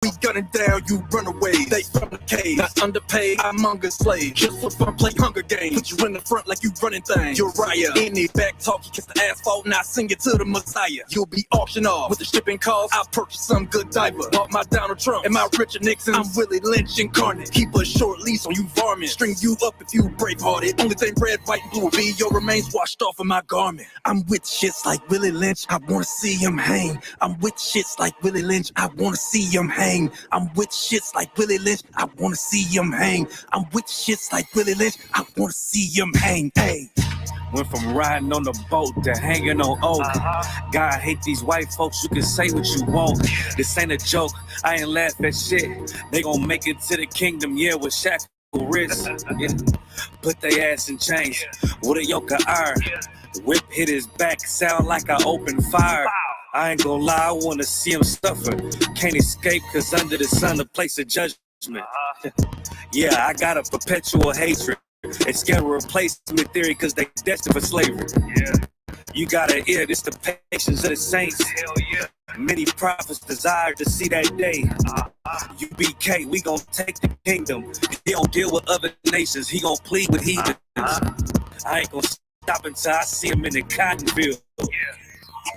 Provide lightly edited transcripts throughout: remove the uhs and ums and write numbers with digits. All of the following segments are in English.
We gunning down, you run away. They from the cave, not underpaid. I'm hunger slave. Just for fun, play Hunger Games. Put you in the front like you running things. Uriah, any back talk, you kiss the asphalt, and I sing it to the Messiah. You'll be auctioned off with the shipping cost. I'll purchase some good diaper. Bought my Donald Trump and my Richard Nixon. I'm Willie Lynch incarnate. Keep a short leash on you varmint. String you up if you brave-hearted. Only thing red, white, and blue will be your remains washed off of my garment. I'm with shits like Willie Lynch. I wanna see him hang. I'm with shits like Willie Lynch. I wanna see him hang. I'm with shits like Willie Lynch. I wanna see him hang. I'm with shits like Willie Lynch. I wanna see him hang. Hey. Went from riding on the boat to hanging on oak. God hate these white folks, you can say what you want. This ain't a joke, I ain't laugh at shit. They gon' make it to the kingdom, yeah, with shackle wrists. Yeah. Put they ass in chains with a yoke of iron. Whip hit his back, sound like I opened fire. I ain't gon' lie, I wanna see him suffer. Can't escape, cause under the sun, a place of judgment. Yeah, I got a perpetual hatred. They scared of replacement theory cause they destined for slavery. Yeah. You gotta hear this, the patience of the saints. Hell yeah. Many prophets desire to see that day. UBK, we gon' take the kingdom. He don't deal with other nations, he gon' plead with heathens. I ain't gon' stop until I see him in the cotton field. Yeah.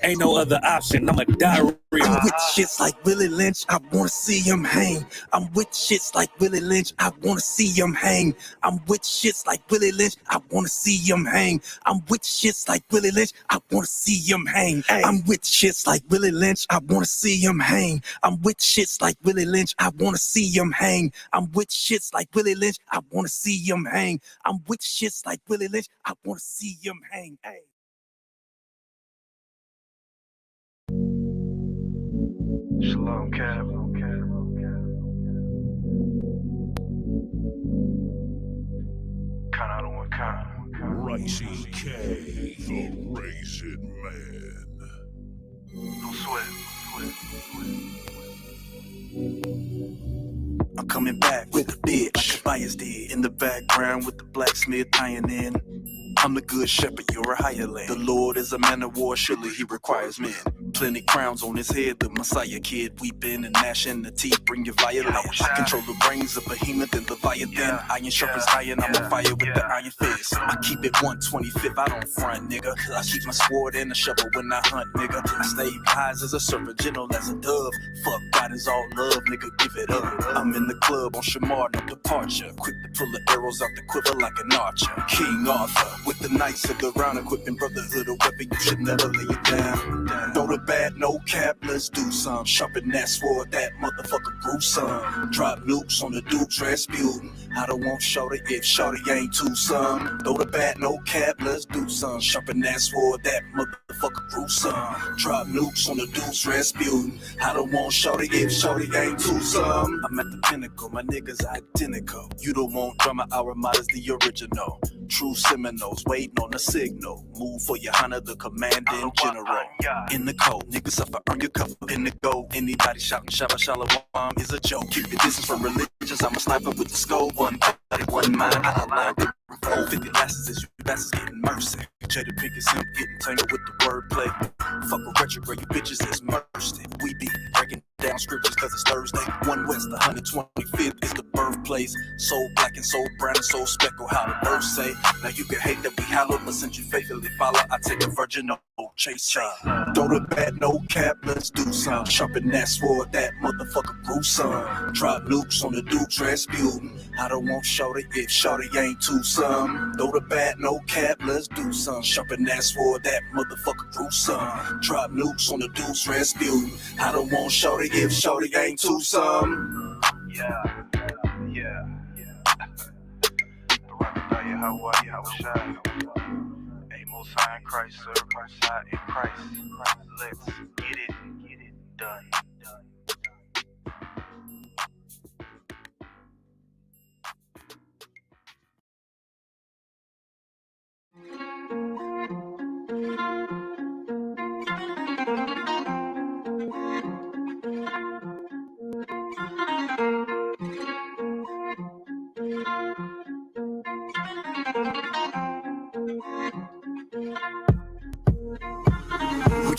Ain't no other option, I'ma die real. I'm with shits like Willie Lynch, I wanna see him hang. I'm with shits like Willie Lynch, I wanna see him hang. I'm with shits like Willie Lynch, I wanna see him hang. I'm with shits like Willie Lynch, I wanna see him hang. I'm with shits like Willie Lynch, I wanna see him hang. I'm with shits like Willie Lynch, I wanna see him hang. I'm with shits like Willie Lynch, I wanna see him hang. I'm with shits like Willie Lynch, I wanna see him hang. Hey. Shalom, Cab. Count out on one count. Ricey K, the Raisin Man. Don't sweat. I'm coming back with a bitch, like Tobias did. In the background with the blacksmith tying in. I'm the good shepherd, you're a higher land. The Lord is a man of war, surely he requires men. Plenty crowns on his head, the Messiah kid, weeping and gnashing the teeth, bring your violence. I control the brains of behemoth and Leviathan. Iron sharpens iron, I'm on fire with the iron fist. I keep it 125, I don't front, nigga. I keep my sword and a shovel when I hunt, nigga. I stay wise as a serpent, gentle as a dove. Fuck God is all love, nigga, give it up. I'm in the club on Shamar, no departure. Quick to pull the arrows out the quiver like an archer. King Arthur, with the knights of the round, equipping brotherhood, a weapon you should never lay it down. Throw the bad, no cap, let's do some. Sharpen that sword, that motherfucker gruesome. Drop nukes on the Dukes, Rasputin. I don't want shorty if shorty ain't too some. Throw the bad, no cap, let's do some. Sharpen that sword, that motherfucker gruesome. Drop nukes on the Dukes, Rasputin. I don't want shorty if shorty ain't too some. I'm at the pinnacle, my niggas identical. You don't want drama, our mod is the original. True Seminoles, waiting on the signal. Move for your honor, the commanding general. In the cold, niggas suffer, earn your cover in the gold. Anybody shouting Shabbat Shalom is a joke. Keep your distance from religions, I'm a sniper with the scope. One body, one mind, I align with 50 lasses as you bastards getting mercy. Jada Pinkett Simp getting tangled with the wordplay. Fuck a retrograde, you bitches is mercy. We be breaking down scriptures cause it's Thursday. One West, the 125th is the birthplace. So black and so brown and so speckled, how the birds say. Now you can hate that we hollow, but since you faithfully follow, I take a virgin, no chase. Throw the bad, no cap, let's do some. Sharpen that sword, that motherfucker gruesome. Drop nukes on the Dukes, Rasputin. I don't want shorty if shorty ain't too some. Throw the bad, no cap, let's do some. Sharpen that sword, that motherfucker gruesome. Drop nukes on the Dukes, Rasputin. I don't want shorty if shorty ain't too some. Yeah. How are you? How was I? Hey, most high in Christ, sir. Most high in Christ. Let's get it done.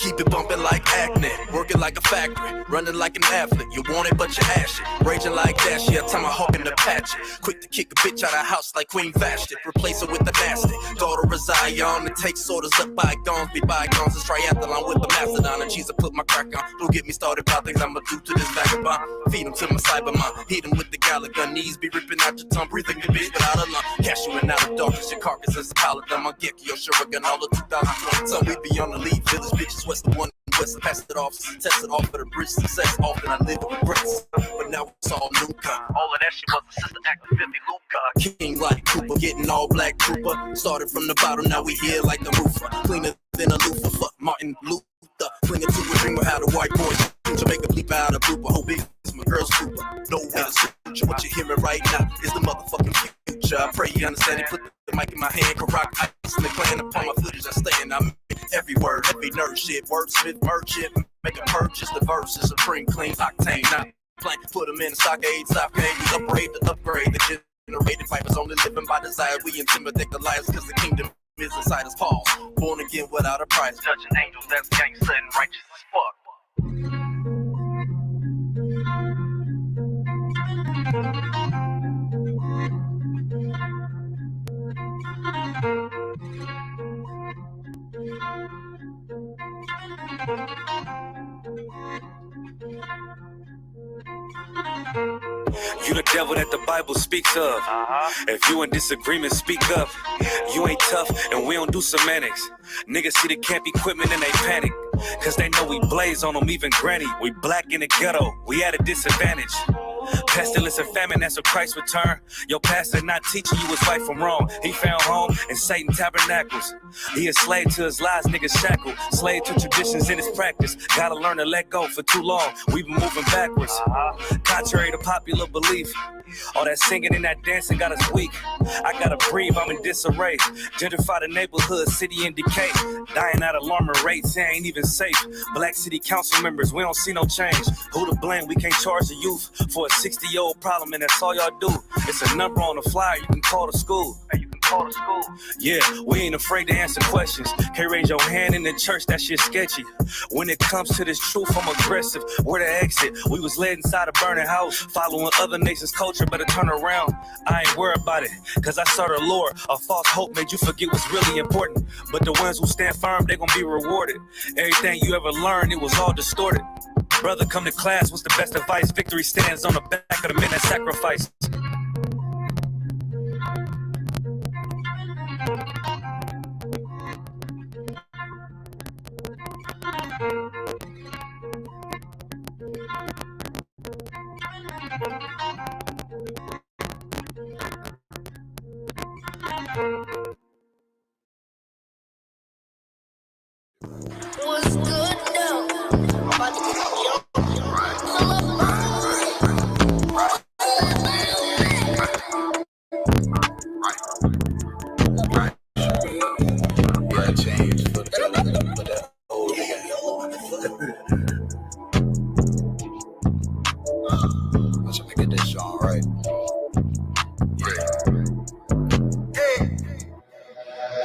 keep it bumping like acne. Working like a factory, running like an athlete. You want it, but you ash it. Raging like that, yeah, time I hawk in the patch it. Quick to kick a bitch out of house like Queen Vashti. Replace her with the nasty. Daughter of Zion, and take orders up bygones. Be bygones, it's triathlon with the mastodon. And cheese, I put my crack on. Don't get me started about things I'ma do to this vagabond. Feed him to my cyber mind. Heat him with the Gallagher. Knees be ripping out your tongue. Breathing your bitch without a lung. Cash you in out of darkness. Your carcass is a pallet. I'm on Gekki, your Shuriken, all of 2020. So we be on the lead. Village bitches, west the one. West, pass it off, test it off for the bridge success. Often I live with regrets, but now it's all new. All of that shit was a sister act of 50 Luca. King like Cooper, getting all black trooper. Started from the bottom, now we here like the roofer. Cleaner than a loofah, fuck Martin Luther. Clinging to a dream of how the white boys to make a bleep out of blooper. Whole big is my girl's trooper. No way to switch. What you hearing right now is the motherfucking future. I pray you understand it. Put the mic in my hand, can rock ice. And playing upon my footage, I stay and I'm every word, every nerd shit. Wordsmith, merchant, make a purchase. The verse is supreme, clean, octane, not plain. Put them in the stockade, stockade. We upgrade the upgrade. The generated vipers only living by desire. We intimidate the liars because the kingdom is inside us. Pause. Born again without a price. Judging angels, that's gangsta and righteous as fuck. You the devil that the Bible speaks of. If you in disagreement, speak up. You ain't tough and we don't do semantics. Niggas see the camp equipment and they panic. Cause they know we blaze on them, even granny. We black in the ghetto, we at a disadvantage. Pestilence and famine, that's a Christ return. Your pastor not teaching you what's right from wrong. He found home in Satan tabernacles. He a slave to his lies, niggas shackled. Slave to traditions in his practice. Gotta learn to let go for too long. We've been moving backwards. Contrary to popular belief. All that singing and that dancing got us weak. I gotta breathe, I'm in disarray. Gentrify the neighborhood, city in decay. Dying at alarming rates, it ain't even safe. Black city council members, we don't see no change. Who to blame? We can't charge the youth for a 60-year-old problem, and that's all y'all do. It's a number on the flyer, you can call the school. Call to school. Yeah, we ain't afraid to answer questions. Can't raise your hand in the church, that shit sketchy. When it comes to this truth, I'm aggressive. Where to exit? We was led inside a burning house, following other nations' culture, better turn around. I ain't worried about it, cause I serve the Lord. A false hope made you forget what's really important. But the ones who stand firm, they gon' be rewarded. Everything you ever learned, it was all distorted. Brother, come to class, what's the best advice? Victory stands on the back of the men that sacrifice. What's good now? I'm about to get some Yeah, change for that old nigga. I should make it this song, right?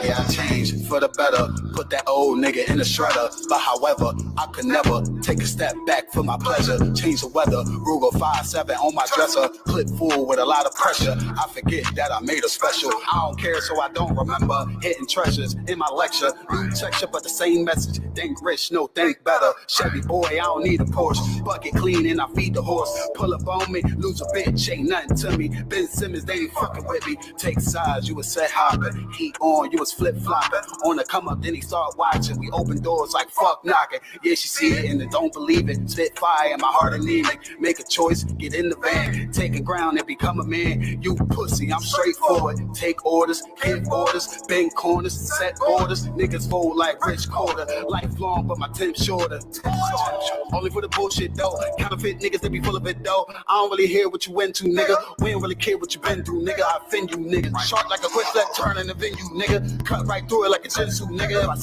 Yeah, I changed for the better. Put that old nigga in the shredder. But however, I could never take a step back for my pleasure. Change the weather. Ruger 5'7" on my dresser. Clip full with a lot of pressure. I forget that I made a special. I don't care, so I don't remember. Hitting treasures in my lecture. New texture, but the same message. Think rich, no think better. Chevy boy, I don't need a Porsche. Bucket clean and I feed the horse. Pull up on me, lose a bitch, ain't nothing to me. Ben Simmons, they ain't fucking with me. Take sides, you was set hopping. Heat on, you was flip-flopping. On the come up, then he start watching. We open doors like fuck knocking. Yeah, she see it and don't believe it. Spit fire in my heart anemic. Make a choice, get in the van. Take a ground and become a man. You pussy, I'm straightforward. Take orders, give orders. Bend corners, set orders. Niggas fold like rich quarter. Lifelong, but my temp shorter. Only for the bullshit though. Counterfeit niggas, they be full of it though. I don't really hear what you into, nigga. We don't really care what you been through, nigga. I offend you, nigga. Sharp like a quick flat turn in the venue, nigga. Cut right through it like a Jinsu, nigga. If I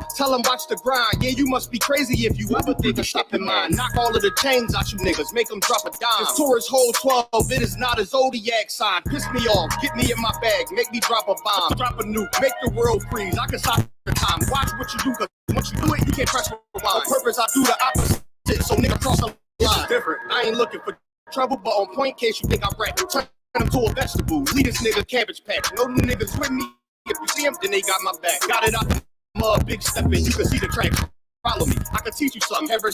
who? Tell them watch the grind. Yeah, you must be crazy if you ever think of stopping mine. Knock all of the chains out you niggas, make them drop a dime. This Taurus hold 12, it is not a zodiac sign. Piss me off, get me in my bag, make me drop a bomb. Drop a nuke, make the world freeze. I can stop the time. Watch what you do, cause once you do it, you can't press rewind. On purpose, I do the opposite, so nigga cross the line. It's different, I ain't looking for trouble, but on point, case you think I'm rap. Turn him to a vegetable, lead this nigga cabbage patch. No new niggas with me, if you see him, then they got my back. Got it out the mud, big stepping, you can see the track. Follow me, I can teach you something, ever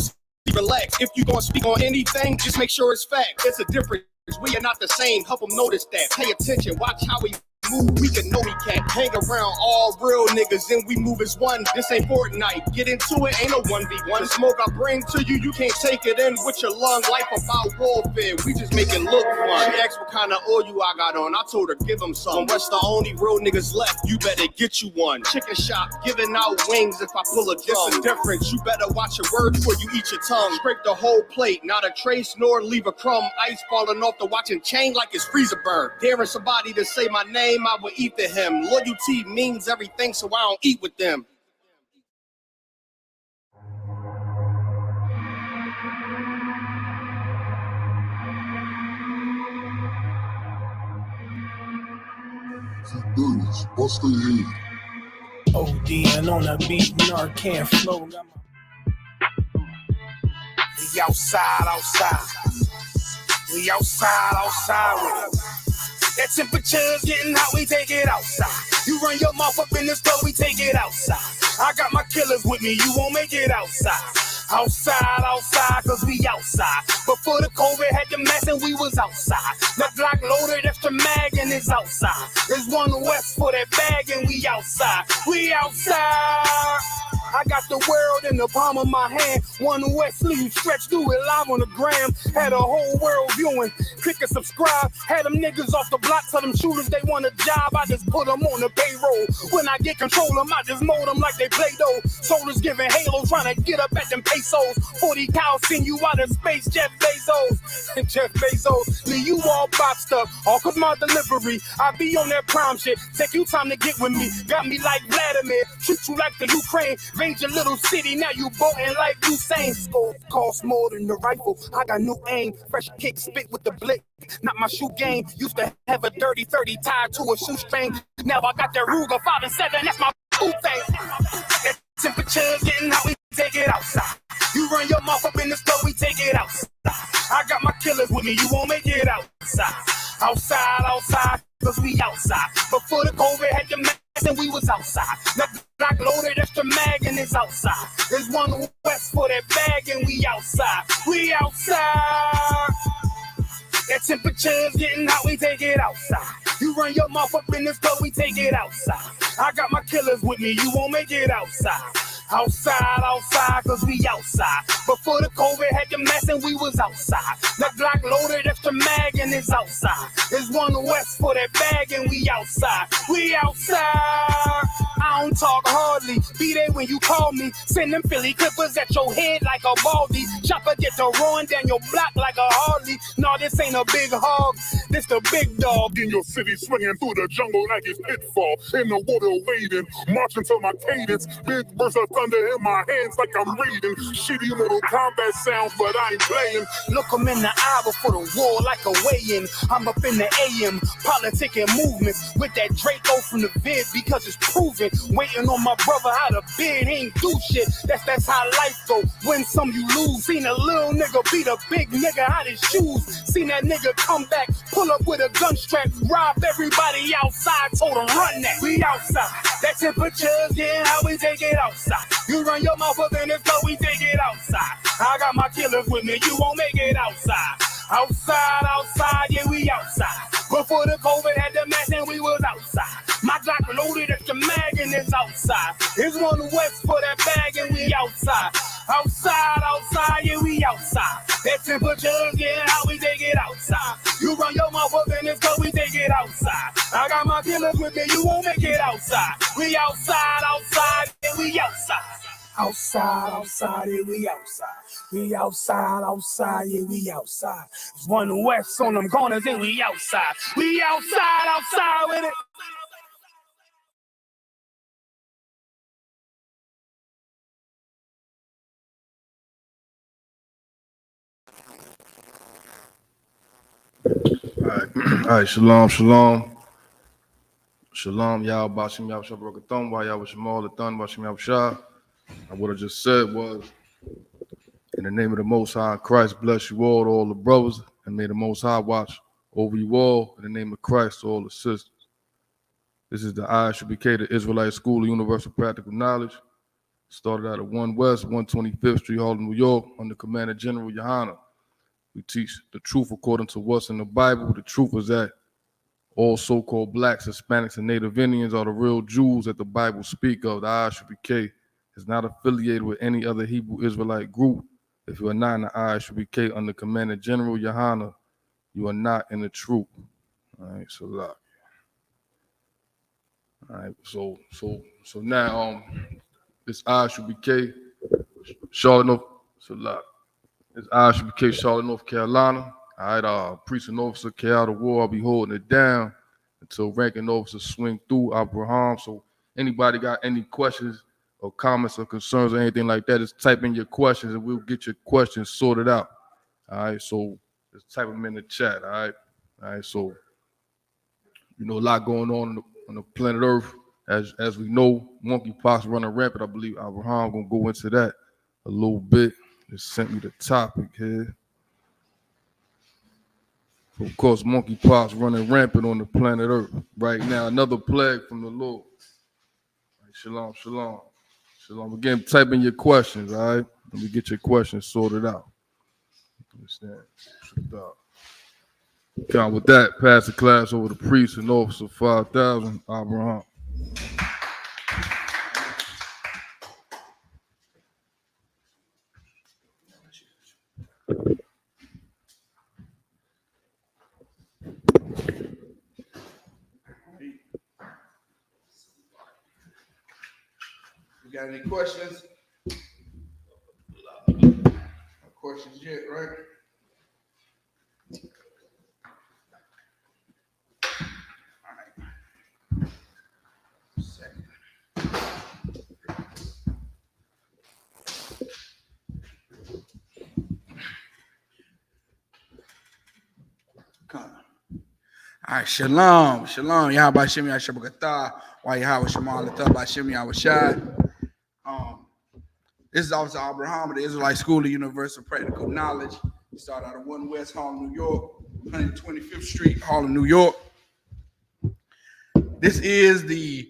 relax. If you gonna speak on anything, just make sure it's fact. It's a difference, we are not the same, help them notice that. Pay attention, watch how we move, we can know we can't hang around all real niggas, then we move as one. This ain't Fortnite, get into it, ain't no 1v1. The smoke I bring to you, you can't take it in with your lung. Life about warfare, we just make it look fun. She asked what kind of oil I got on, I told her give them some. What's the only real niggas left, you better get you one. Chicken shop, giving out wings if I pull a drum. It's a difference, you better watch your words before you eat your tongue. Scrape the whole plate, not a trace nor leave a crumb. Ice falling off the watching chain like it's freezer burn. Daring somebody to say my name, I would eat to him. Loyalty means everything, so I don't eat with them. Thurs, bust the head. ODing on a beat, Narcan flow. We outside. We outside with it. That temperature's getting hot, we take it outside. You run your mouth up in the store, we take it outside. I got my killers with me, you won't make it outside. Outside, cause we outside. Before the COVID had the mess and we was outside. The Glock loaded, extra mag and it's outside. There's one west for that bag and we outside. We outside. I got the world in the palm of my hand. One west sleeve stretched, do it live on the gram. Had a whole world viewing. Click and subscribe. Had them niggas off the block, tell them shooters they want a job. I just put them on the payroll. When I get control them, I just mold them like they Play-Doh. Soldiers giving halos, trying to get up at them pesos. 40 cows send you out of space, Jeff Bezos. And Jeff Bezos, leave you all boxed up. All cause my delivery, I be on that prime shit. Take you time to get with me. Got me like Vladimir. Treat you like the Ukraine. Raid your little city, now you boating like Usain. Scope costs more than the rifle. I got new aim. Fresh kick, spit with the blick. Not my shoe game. Used to have a dirty 30 tied to a shoestring. Now I got that Ruger 5 and 7. That's my boot thing. That temperature's getting hot, we take it outside. You run your mouth up in the store, we take it outside. I got my killers with me, you won't make it outside. Outside, cause we outside. Before the COVID had the mess and we was outside. The Glock loaded, extra mag and it's outside. There's one west for that bag and we outside. We outside. That temperature's getting hot, we take it outside. You run your mouth up in the store, we take it outside. I got my killers with me, you won't make it outside. Outside, cause we outside. Before the COVID had the mess and we was outside. The Glock loaded, extra mag and it's outside. There's one west for that bag and we outside. We outside. I don't talk hardly, be there when you call me. Send them Philly clippers at your head like a baldy. Chopper get to run down your block like a Harley. No, this ain't a big hog, this the big dog. In your city, swinging through the jungle like it's pitfall. In the water wading, marching to my cadence. Big burst of thunder in my hands like I'm reading. Shitty little combat sounds, but I ain't playing. Look 'em in the eye before the war like a weigh-in. I'm up in the AM, politicking movements with that Draco from the vid because it's proven. Waiting on my brother how to bid, he ain't do shit. That's how life go. Win some, you lose. Seen a little nigga beat a big nigga out his shoes. Seen that nigga come back, pull up with a gun strap, rob everybody outside, told him run that. We outside. That temperature's getting hot, we take it outside. You run your mouth up in the store, we take it outside. I got my killers with me, you won't make it outside. Outside, yeah, we outside. Before the COVID had the mess and we was outside. My Glock loaded at the mag and it's outside. Here's one west for that bag and we outside. Outside, yeah, we outside. That temperature's getting hot, we take it outside. You run your mouth up in this car, we take it outside. I got my killers with me, you won't make it outside. We outside, yeah, we outside. Outside, yeah, we outside. We outside, yeah, we outside. There's one west on them corners and we outside. We outside with it. All right, shalom, shalom. Shalom, y'all, Bashim Yahweh Baruch while y'all was Shamal the Thun, Bashim Yahweh. What I just said was, in the name of the Most High, Christ bless you all the brothers, and may the Most High watch over you all, in the name of Christ, all the sisters. This is the Isupk, the Israelite School of Universal Practical Knowledge. Started out at 1 West, 125th Street, Harlem, New York, under Commander General Yohana. We teach the truth according to what's in the Bible. The truth is that all so-called blacks, Hispanics, and Native Indians are the real Jews that the Bible speak of. The Isupk is not affiliated with any other Hebrew Israelite group. If you are not in the Isupk under Commander General Yohana, you are not in the truth. All right, so look. All right, so now this Isupk, Charlotte, North, so look. This Isupk, Charlotte, North Carolina. All right, priest and officer, N.W.O, I'll be holding it down until ranking officers swing through Abraham. So anybody got any questions or comments or concerns or anything like that, just type in your questions and we'll get your questions sorted out. All right, so just type them in the chat. All right, so you know a lot going on the planet Earth. As we know, monkeypox running rampant. I believe Abraham gonna go into that a little bit. Just sent me the topic here. So of course, monkeypox running rampant on the planet Earth right now. Another plague from the Lord. Right, shalom, shalom, shalom. Again, type in your questions. All right, let me get your questions sorted out. Understand? Count with that. Pass the class over to priest and officer 5,000. Abraham. You got any questions? No questions yet, right? All right. Second. Come. All right, shalom, shalom. Yahweh Shem Yahshua why Yahweh Shemal Atab Shem Yahweh Shai. This is Officer Abraham of the Israelite School of Universal Practical Knowledge. We started out of 1 West Harlem, New York, 125th Street, Harlem, New York. This is the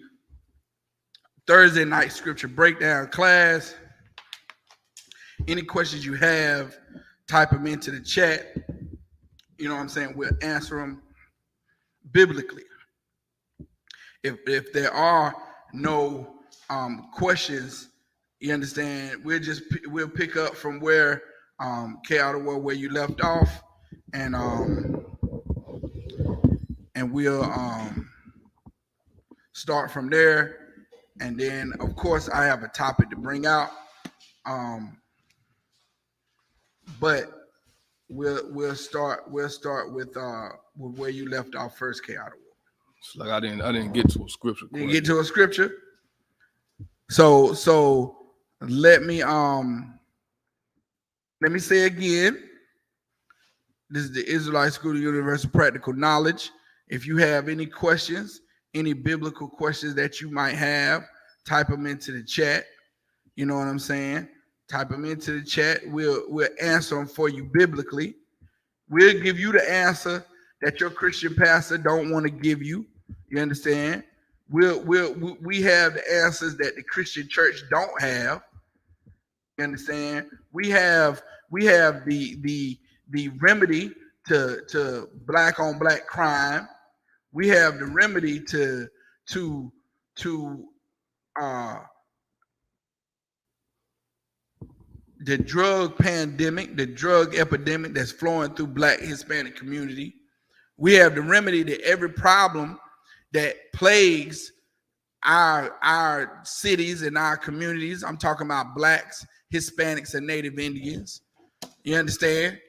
Thursday night scripture breakdown class. Any questions you have, type them into the chat. You know what I'm saying? We'll answer them biblically. If there are no questions, you understand, we'll pick up from where N.W.O where you left off, and we'll start from there. And then of course I have a topic to bring out, but we'll start with where you left off first, N.W.O. It's like I didn't get to a scripture. Didn't get to a scripture. So let me say again. This is the Israelite School of Universal Practical Knowledge. If you have any questions, any biblical questions that you might have, type them into the chat. You know what I'm saying? Type them into the chat. We'll answer them for you biblically. We'll give you the answer that your Christian pastor don't want to give you. You understand? We have the answers that the Christian church don't have. You understand? We have the remedy to black on black crime. We have the remedy to the drug pandemic, the drug epidemic that's flowing through Black Hispanic community. We have the remedy to every problem that plagues our cities and our communities. I'm talking about Blacks, Hispanics, and Native Indians. You understand?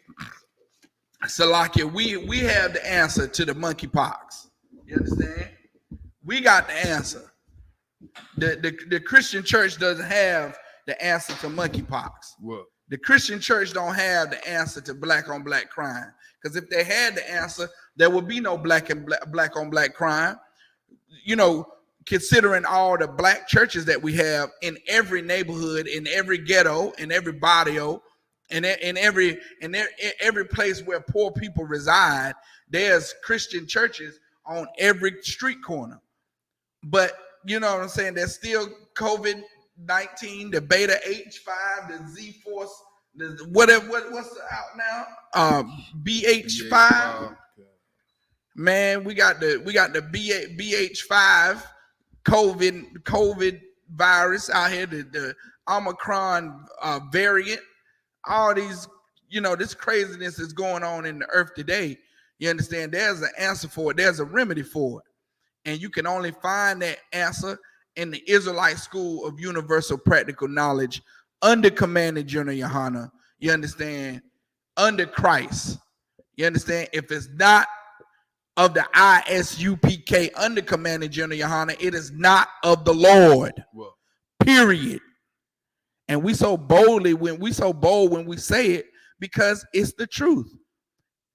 Salakia, we have the answer to the monkeypox. You understand? We got the answer. The Christian church doesn't have the answer to monkeypox. What? The Christian church don't have the answer to black on black crime. Because if they had the answer, there would be no black on black crime. You know, considering all the black churches that we have in every neighborhood, in every ghetto, in every barrio, in every place where poor people reside, there's Christian churches on every street corner. But you know what I'm saying? There's still COVID-19, the Beta H5, the Z Force, the whatever. What's out now? BH5. Man, we got the BH5 COVID virus out here, the Omicron variant. All these, you know, this craziness is going on in the earth today. You understand? There's an answer for it. There's a remedy for it. And you can only find that answer in the Israelite School of Universal Practical Knowledge under Commander General Yohana. You understand? Under Christ. You understand? If it's not of the ISUPK under Commander General Yohana, it is not of the Lord. Well, period. And we so bold when we say it, because it's the truth.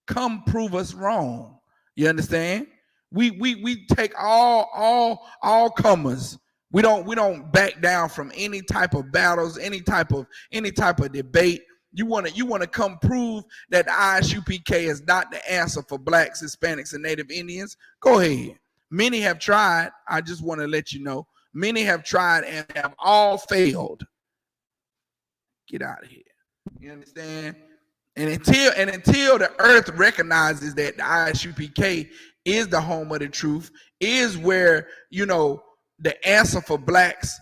Come prove us wrong. You understand? We take all comers. We don't back down from any type of battles, any type of debate. You want to come prove that the ISUPK is not the answer for blacks, Hispanics, and Native Indians? Go ahead. Many have tried. I just want to let you know. Many have tried and have all failed. Get out of here. You understand? And until the earth recognizes that the ISUPK is the home of the truth, is where, you know, the answer for blacks,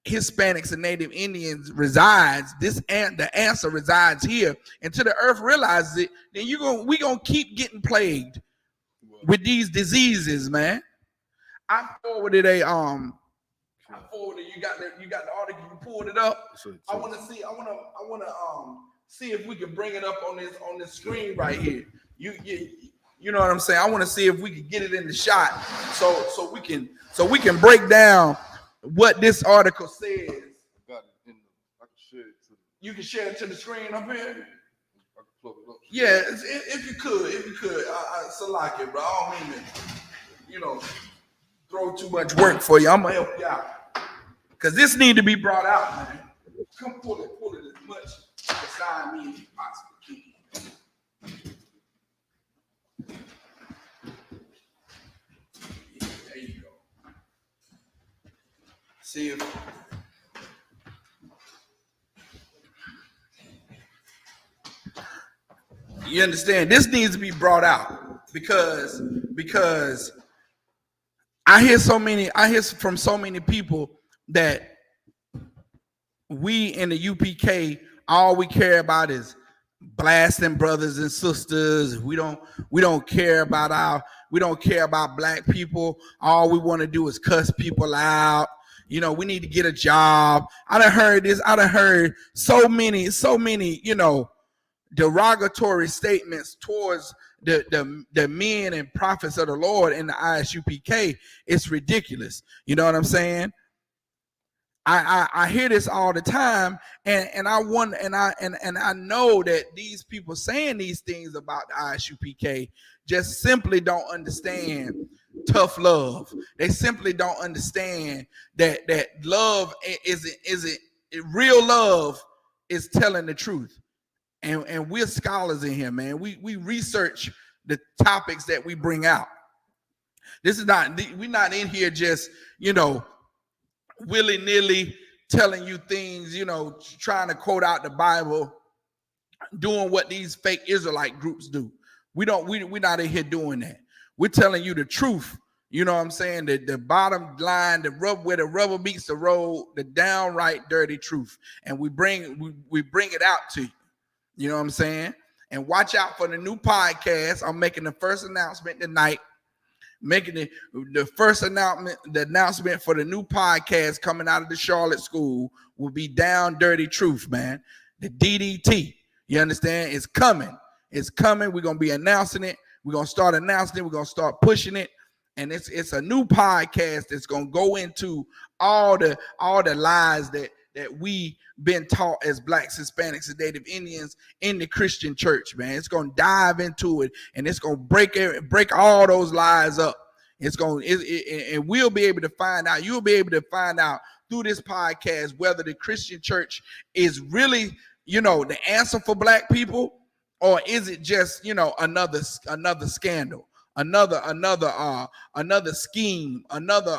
Hispanics, and Native Indians resides. The answer resides here. Until the earth realizes it, then we gonna keep getting plagued with these diseases, man. I forwarded you got the article, you pulled it up. I want to see if we can bring it up on this screen right here. You know what I'm saying? I want to see if we can get it in the shot so we can break down what this article says. You can share it to the screen up here. Yeah, if you could. I select it, bro. I don't mean to, you know, throw too much work for you. I'm gonna help you out, cause this need to be brought out, man. Come pull it as much beside me as you possibly can. Yeah, there you go. See if. You understand? This needs to be brought out because I hear from so many people that we in the UPK, all we care about is blasting brothers and sisters. We don't care about black people. All we want to do is cuss people out. You know, we need to get a job. I done heard this. I done heard so many, you know, derogatory statements towards the men and prophets of the Lord in the ISUPK. It's ridiculous. You know what I'm saying? I hear this all the time, and I wonder, and I know that these people saying these things about the ISUPK just simply don't understand tough love. They simply don't understand that love isn't real love is telling the truth. And we're scholars in here, man. We research the topics that we bring out. We're not in here just, you know, willy-nilly telling you things, you know, trying to quote out the Bible, doing what these fake Israelite groups do. We're not in here doing that. We're telling you the truth. You know what I'm saying? The bottom line, where the rubber meets the road, the downright dirty truth. And we bring it out to you. You know what I'm saying? And watch out for the new podcast. I'm making the first announcement tonight. Making the first announcement for the new podcast coming out of the Charlotte school will be Down Dirty Truth, man. The DDT. You understand? It's coming. It's coming. We're gonna be announcing it. We're gonna start announcing it. We're gonna start pushing it. And it's a new podcast that's gonna go into all the lies that that we been taught as blacks, Hispanics, and Native Indians in the Christian church, man. It's gonna dive into it, and it's gonna break all those lies up. And we'll be able to find out. You'll be able to find out through this podcast whether the Christian church is really, the answer for black people, or is it just, another scandal, another scheme, another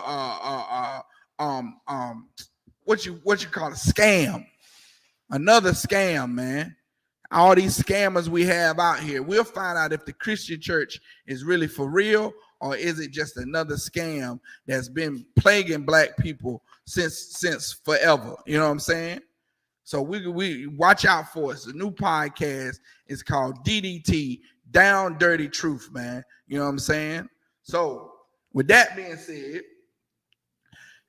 what you call a scam, another scam, man. All these scammers we have out here. We'll find out if the Christian church is really for real, or is it just another scam that's been plaguing black people since forever. You know what I'm saying? So we watch out for us. The new podcast is called DDT, Down Dirty Truth, man. You know what I'm saying? So with that being said,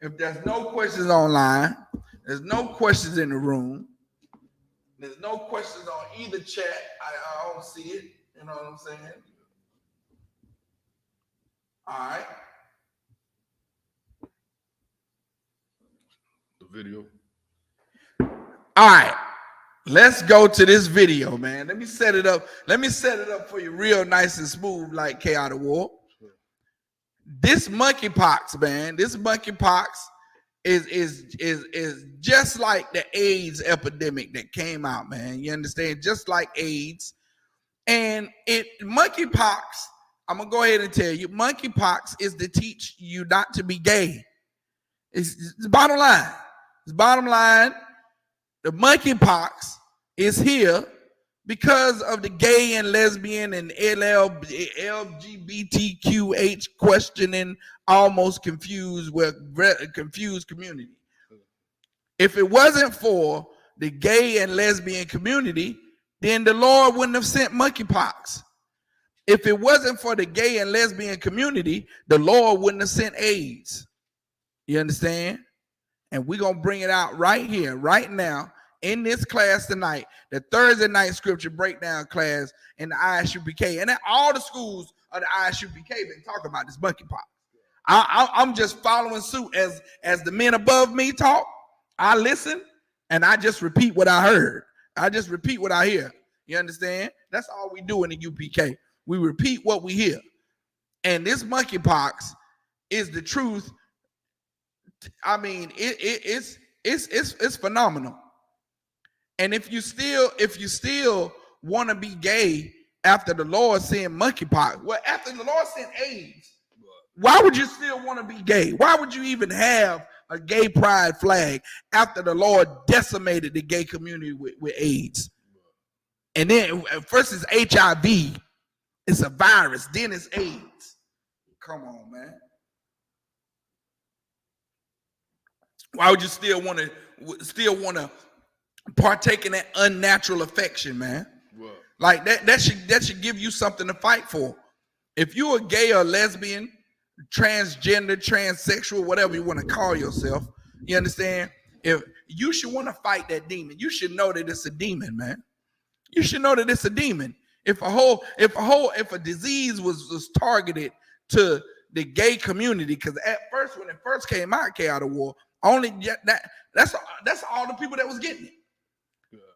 if there's no questions online, there's no questions in the room, there's no questions on either chat, I don't see it. You know what I'm saying? All right. The video. All right. Let's go to this video, man. Let me set it up. Let me set it up for you real nice and smooth like N.W.O. This monkeypox, man. This monkeypox is just like the AIDS epidemic that came out, man. You understand? Just like AIDS. And monkeypox, I'm gonna go ahead and tell you, monkeypox is to teach you not to be gay. It's the bottom line. It's bottom line. The monkeypox is here because of the gay and lesbian and LGBTQH questioning, almost confused community. If it wasn't for the gay and lesbian community, then the Lord wouldn't have sent monkeypox. If it wasn't for the gay and lesbian community, the Lord wouldn't have sent AIDS. You understand? And we're going to bring it out right here, right now, in this class tonight, the Thursday night scripture breakdown class in the Isupk. And all the schools of the Isupk been talking about this monkeypox. I'm just following suit as the men above me talk. I listen, and I just repeat what I heard. I just repeat what I hear. You understand? That's all we do in the UPK. We repeat what we hear. And this monkeypox is the truth. I mean, it's phenomenal. And if you still want to be gay after the Lord sent monkeypox, well, after the Lord sent AIDS, why would you still want to be gay? Why would you even have a gay pride flag after the Lord decimated the gay community with AIDS? And then first it's HIV, it's a virus, then it's AIDS. Come on, man. Why would you still want to partake in that unnatural affection, man? Whoa. Like that should give you something to fight for. If you're a gay or lesbian, transgender, transsexual, whatever you want to call yourself, you understand? If you should want to fight that demon, you should know that it's a demon, man. You should know that it's a demon. If a disease was targeted to the gay community, because at first, when it first came out, N.W.O, only that's all the people that was getting it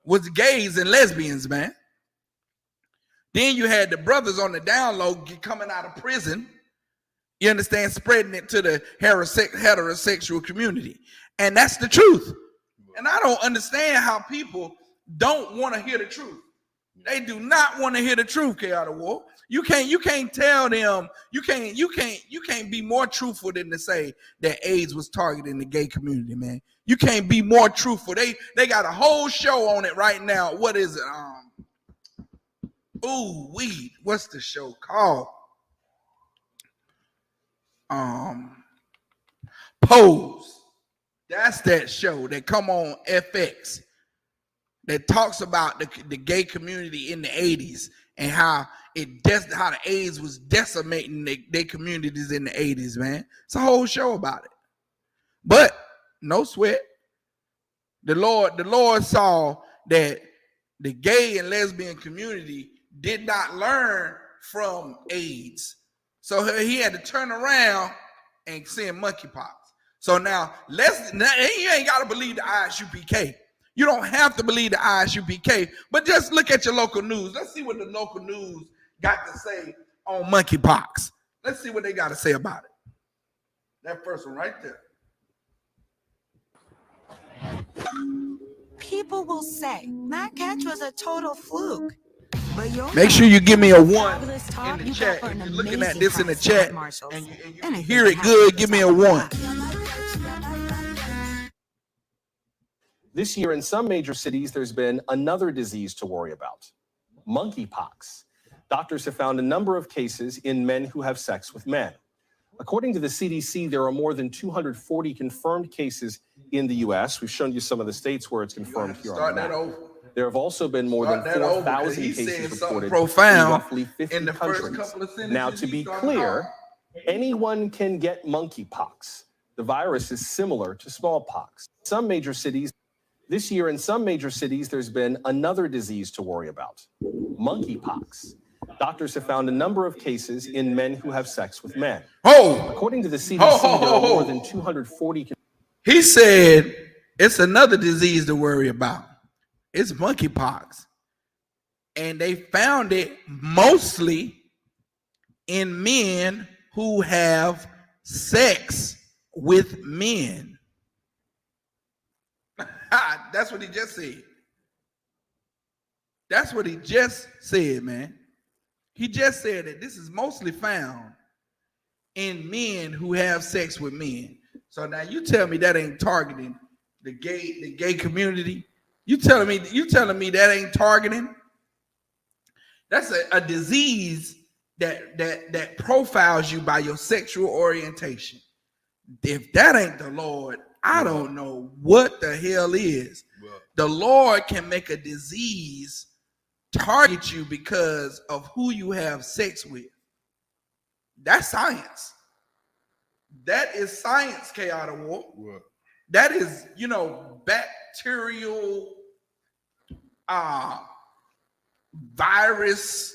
was gays and lesbians, man. Then you had the brothers on the down low coming out of prison, you understand, spreading it to the heterosexual community. And that's the truth. And I don't understand how people don't want to hear the truth. They do not want to hear the truth, N.W.O. You can't tell them, you can't be more truthful than to say that AIDS was targeting the gay community, man. You can't be more truthful. They got a whole show on it right now. What is it? What's the show called? Pose. That's that show that come on FX that talks about the gay community in the 80s and how the AIDS was decimating their communities in the 80s, man. It's a whole show about it. But no sweat. The Lord saw that the gay and lesbian community did not learn from AIDS. So he had to turn around and send monkeypox. So now you ain't got to believe the ISUPK. You don't have to believe the ISUPK, but just look at your local news. Let's see what the local news got to say on monkeypox. Let's see what they got to say about it. That first one right there. People will say that catch was a total fluke. But make sure you give me a 1 in the chat. If you're looking at this in the chat and you hear it good, give me a 1. This year, in some major cities, there's been another disease to worry about: monkeypox. Doctors have found a number of cases in men who have sex with men. According to the CDC, there are more than 240 confirmed cases in the U.S. We've shown you some of the states where it's confirmed here on the map. There have also been more than 4,000 cases reported in roughly 50 countries. Now, to be clear, anyone can get monkeypox. The virus is similar to smallpox. Some major cities, this year in some major cities, there's been another disease to worry about: monkeypox. Doctors have found a number of cases in men who have sex with men. According to the CDC, there are more than 240. He said it's another disease to worry about. It's monkeypox. And they found it mostly in men who have sex with men. That's what he just said. That's what he just said, man. He just said that this is mostly found in men who have sex with men. So now you tell me that ain't targeting the gay community? You telling me that ain't targeting? That's a disease that profiles you by your sexual orientation. If that ain't the Lord, I don't know what the hell is. The Lord can make a disease target you because of who you have sex with. That's science. That is science, N.W.O. That is, bacterial virus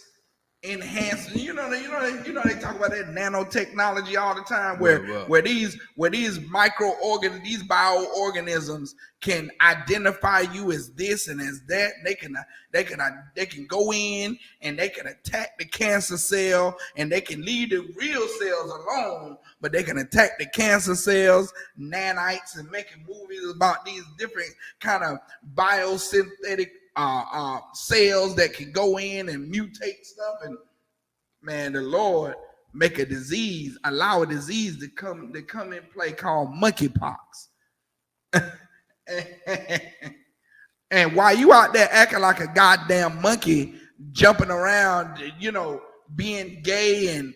enhancing. They talk about that nanotechnology all the time, where these microorganisms, these bioorganisms can identify you as this and as that. They can go in and they can attack the cancer cell, and they can leave the real cells alone, but they can attack the cancer cells, nanites, and making movies about these different kind of biosynthetic cells that can go in and mutate stuff. And man, the Lord make allow a disease to come in play called monkeypox. And while you out there acting like a goddamn monkey, jumping around, being gay and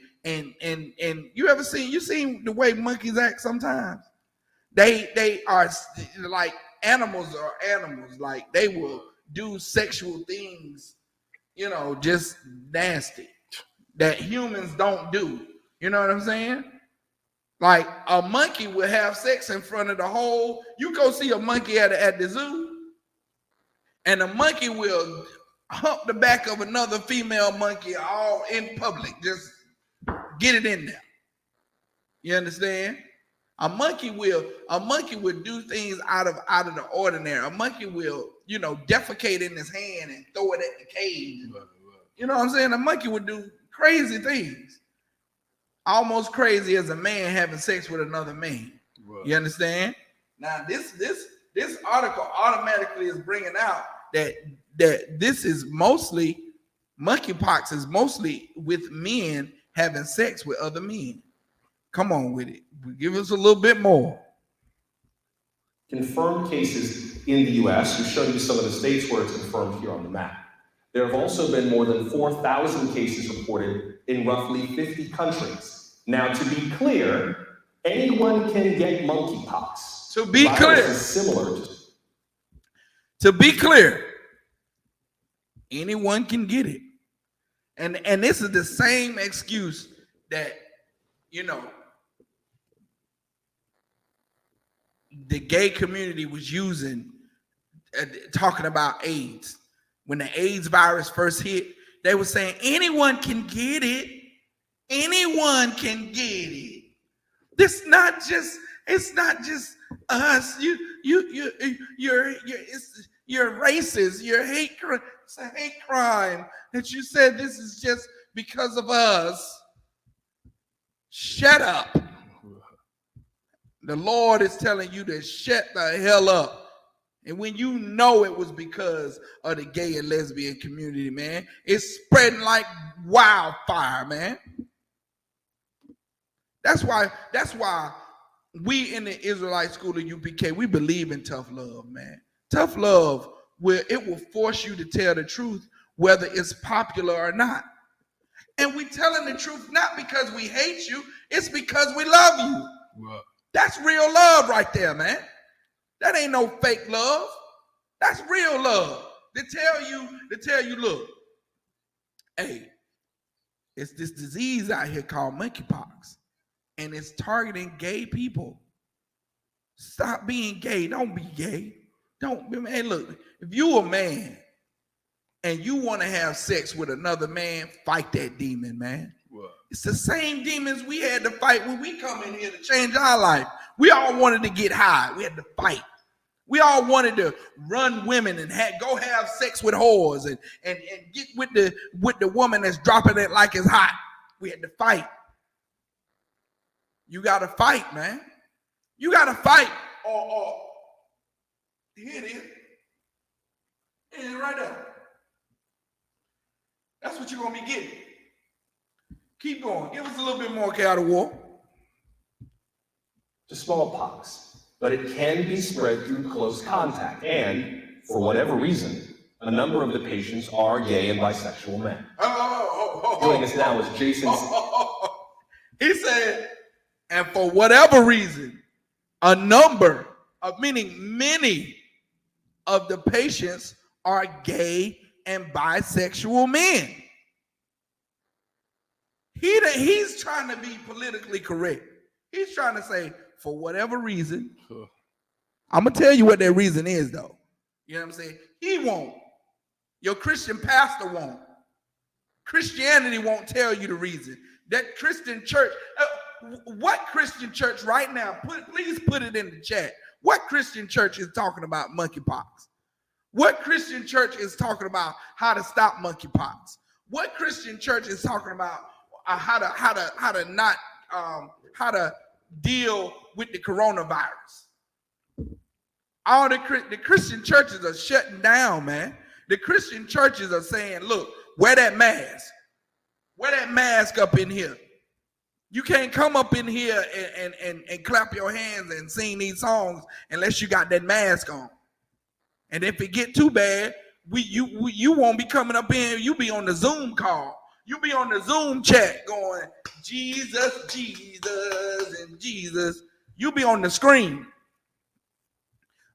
you seen the way monkeys act sometimes? They are like animals are animals. Like they will do sexual things, just nasty that humans don't do. You know what I'm saying? Like a monkey will have sex in front of the whole. You go see a monkey at the zoo, and a monkey will hump the back of another female monkey all in public. Just get it in there. You understand? A monkey will do things out of the ordinary. A monkey will, defecate in his hand and throw it at the cage. You know what I'm saying? A monkey would do crazy things. Almost crazy as a man having sex with another man. Right. You understand? Now this article automatically is bringing out that this is mostly monkeypox is mostly with men having sex with other men. Come on with it. Give us a little bit more. Confirmed cases in the U.S. We've shown you some of the states where it's confirmed here on the map. There have also been more than 4,000 cases reported in roughly 50 countries. Now, to be clear, anyone can get monkeypox. To be clear, anyone can get it. And this is the same excuse that, the gay community was using, talking about AIDS. When the AIDS virus first hit, they were saying anyone can get it. Anyone can get it. This not just It's not just us. You're racist. You're hate. It's a hate crime that you said this is just because of us. Shut up. The Lord is telling you to shut the hell up. And when you know it was because of the gay and lesbian community, man, it's spreading like wildfire, man. That's why we in the Israelite school of UPK, we believe in tough love, man. Tough love, where it will force you to tell the truth, whether it's popular or not. And we telling the truth not because we hate you, it's because we love you. Right. That's real love right there, man. That ain't no fake love. That's real love. To tell you, look, hey, it's this disease out here called monkeypox, and it's targeting gay people. Stop being gay. Don't be gay. Don't be, man. Look, if you a man and you want to have sex with another man, fight that demon, man. What? It's the same demons we had to fight when we come in here to change our life. We all wanted to get high. We had to fight. We all wanted to run women and go have sex with whores and get with the woman that's dropping it like it's hot. We had to fight. You got to fight, man. You got to fight. Or here it is. It is right there. That's what you're going to be getting. Keep going. Give us a little bit more N.W.O. To smallpox, but it can be spread through close contact. And for whatever reason, a number of the patients are gay and bisexual men. Joining us now is Jason. He said, and for whatever reason, a number of, meaning many of the patients are gay and bisexual men. He's trying to be politically correct. He's trying to say, for whatever reason, I'm going to tell you what that reason is, though. You know what I'm saying? He won't. Your Christian pastor won't. Christianity won't tell you the reason. That Christian church, what Christian church right now, please put it in the chat. What Christian church is talking about monkeypox? What Christian church is talking about how to stop monkeypox? What Christian church is talking about how to deal with the coronavirus? All the Christian churches are shutting down, man. The Christian churches are saying, look, wear that mask. Wear that mask up in here. You can't come up in here and clap your hands and sing these songs unless you got that mask on. And if it get too bad, you won't be coming up in here. You be on the Zoom call. You be on the Zoom chat going, Jesus, Jesus, and Jesus. You be on the screen.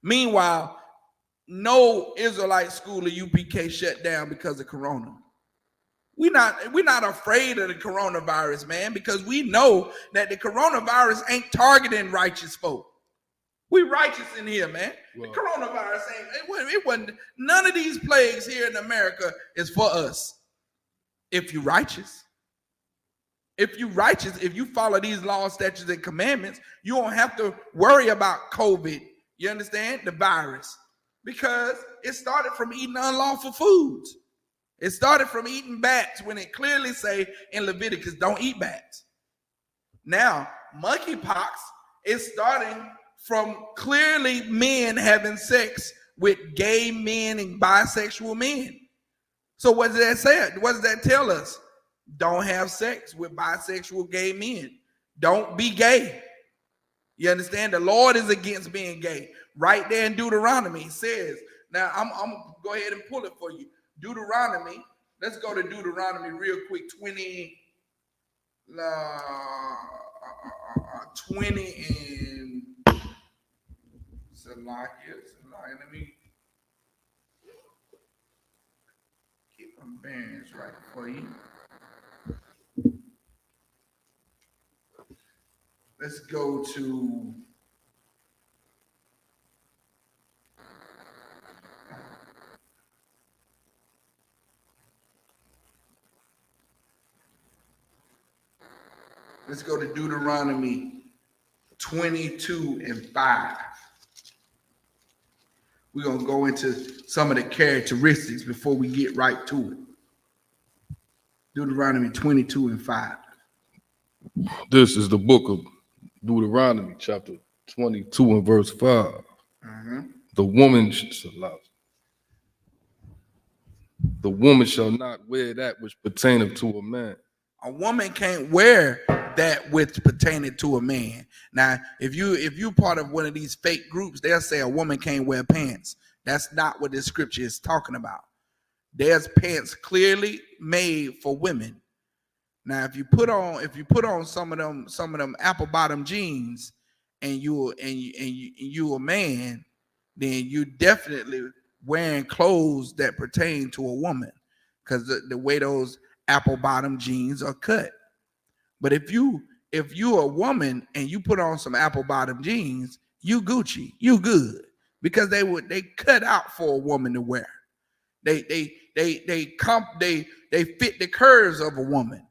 Meanwhile, no Israelite school of UPK shut down because of Corona. We're not afraid of the coronavirus, man, because we know that the coronavirus ain't targeting righteous folk. We righteous in here, man. Well, the coronavirus it wasn't. None of these plagues here in America is for us. If you righteous, if you follow these laws, statutes, and commandments, you don't have to worry about COVID. You understand? The virus. Because it started from eating unlawful foods. It started from eating bats when it clearly say in Leviticus, don't eat bats. Now, monkeypox is starting from clearly men having sex with gay men and bisexual men. So what does that say? What does that tell us? Don't have sex with bisexual gay men. Don't be gay. You understand? The Lord is against being gay. Right there in Deuteronomy, it says, now I'm going to go ahead and pull it for you. Deuteronomy, let's go to Deuteronomy real quick, 20 and let me keep my bearings right for you. Let's go to Deuteronomy 22 and 5. We're going to go into some of the characteristics before we get right to it. Deuteronomy 22 and 5. This is the book of Deuteronomy, chapter 22 and verse 5. The woman shall not wear that which pertaineth to a man. A woman can't wear that which pertaineth to a man. Now, if you part of one of these fake groups, they'll say a woman can't wear pants. That's not what this scripture is talking about. There's pants clearly made for women. Now, if you put on some of them apple bottom jeans, and you a man, then you definitely wearing clothes that pertain to a woman, because the way those apple bottom jeans are cut. But if you a woman and you put on some apple bottom jeans, you Gucci, you good, because they cut out for a woman to wear. They fit the curves of a woman.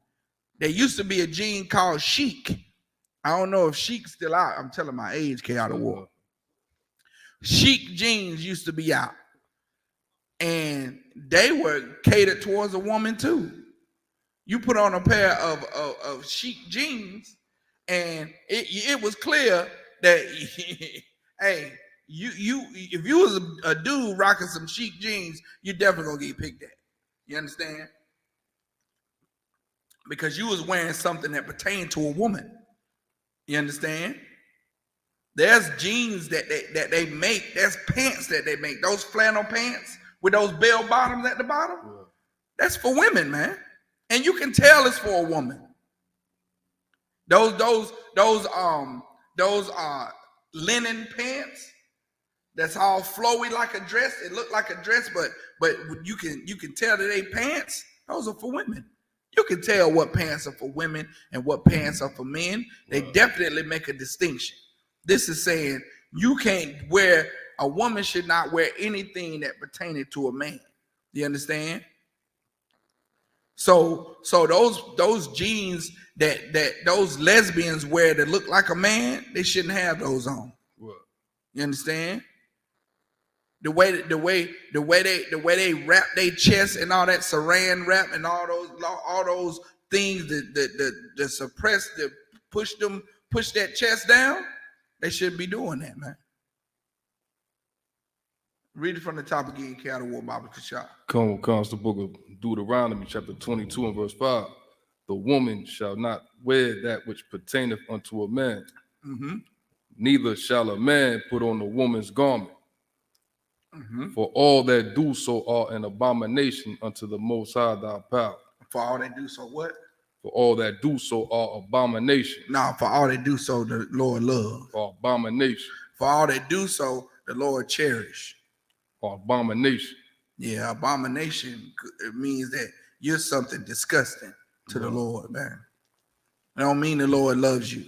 There used to be a jean called chic. I don't know if chic's still out. I'm telling my age, N.W.O. Chic jeans used to be out, and they were catered towards a woman too. You put on a pair of chic jeans, and it was clear that hey, if you was a dude rocking some chic jeans, you definitely gonna get picked at. You understand? Because you was wearing something that pertained to a woman. You understand? There's jeans that they make. There's pants that they make. Those flannel pants with those bell bottoms at the bottom. That's for women, man. And you can tell it's for a woman. Those linen pants that's all flowy like a dress. It looked like a dress, but you can tell that they pants. Those are for women. You can tell what pants are for women and what pants are for men. They definitely make a distinction. This is saying you can't wear, a woman should not wear anything that pertains to a man. You understand? So those jeans that those lesbians wear that look like a man, they shouldn't have those on. You understand? The way they wrap their chest and all that saran wrap and all those things that suppress, that push that chest down, they shouldn't be doing that, man. Read it from the top again, N.W.O. Bible Kashah. Comes the book of Deuteronomy, chapter 22 and verse 5. The woman shall not wear that which pertaineth unto a man. Neither shall a man put on a woman's garment. For all that do so are an abomination unto the Most High thy power. For all that do so what? For all that do so are abomination. No, for all that do so the Lord love. For abomination. For all that do so the Lord cherish. For abomination. Yeah, abomination, it means that you're something disgusting to the Lord, man. It don't mean the Lord loves you.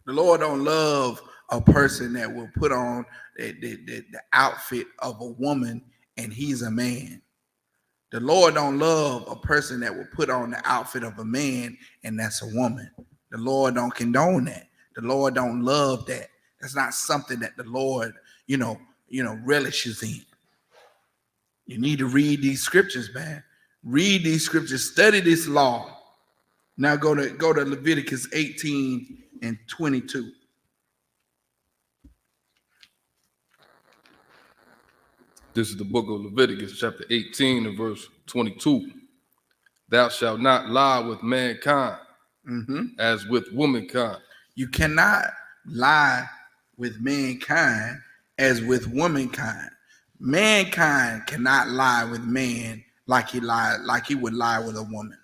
The Lord don't love a person that will put on the outfit of a woman and he's a man. The Lord don't love a person that will put on the outfit of a man and that's a woman. The Lord don't condone that. The Lord don't love that. That's not something that the Lord, relishes in. You need to read these scriptures, man. Read these scriptures. Study this law. Now go to Leviticus 18 and 22. This is the book of Leviticus, chapter 18 and verse 22. Thou shalt not lie with mankind as with womankind. You cannot lie with mankind as with womankind. Mankind cannot lie with man like he would lie with a woman.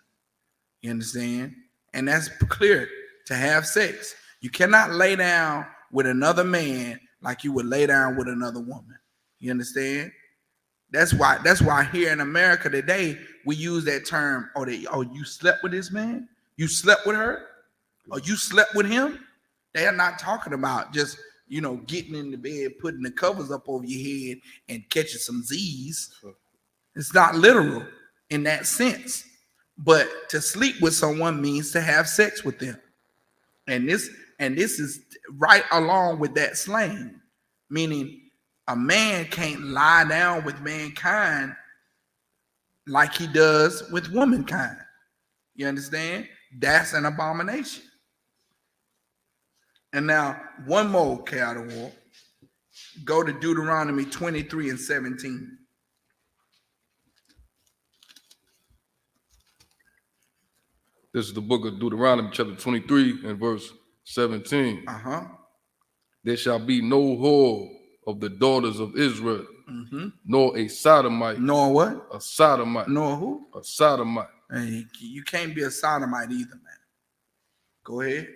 You understand? And that's clear. To have sex, you cannot lay down with another man like you would lay down with another woman. You understand? That's why here in America today we use that term. Oh, you slept with this man? You slept with her? Or you slept with him? They are not talking about just getting in the bed, putting the covers up over your head and catching some Z's. It's not literal in that sense. But to sleep with someone means to have sex with them. And And this is right along with that slang, meaning a man can't lie down with mankind like he does with womankind. You understand? That's an abomination. And now, one more, N.W.O. Go to Deuteronomy 23 and 17. This is the book of Deuteronomy, chapter 23 and verse 17. There shall be no whore of the daughters of Israel, nor a sodomite. Nor what? A sodomite. Nor who? A sodomite. Hey, you can't be a sodomite either, man. Go ahead.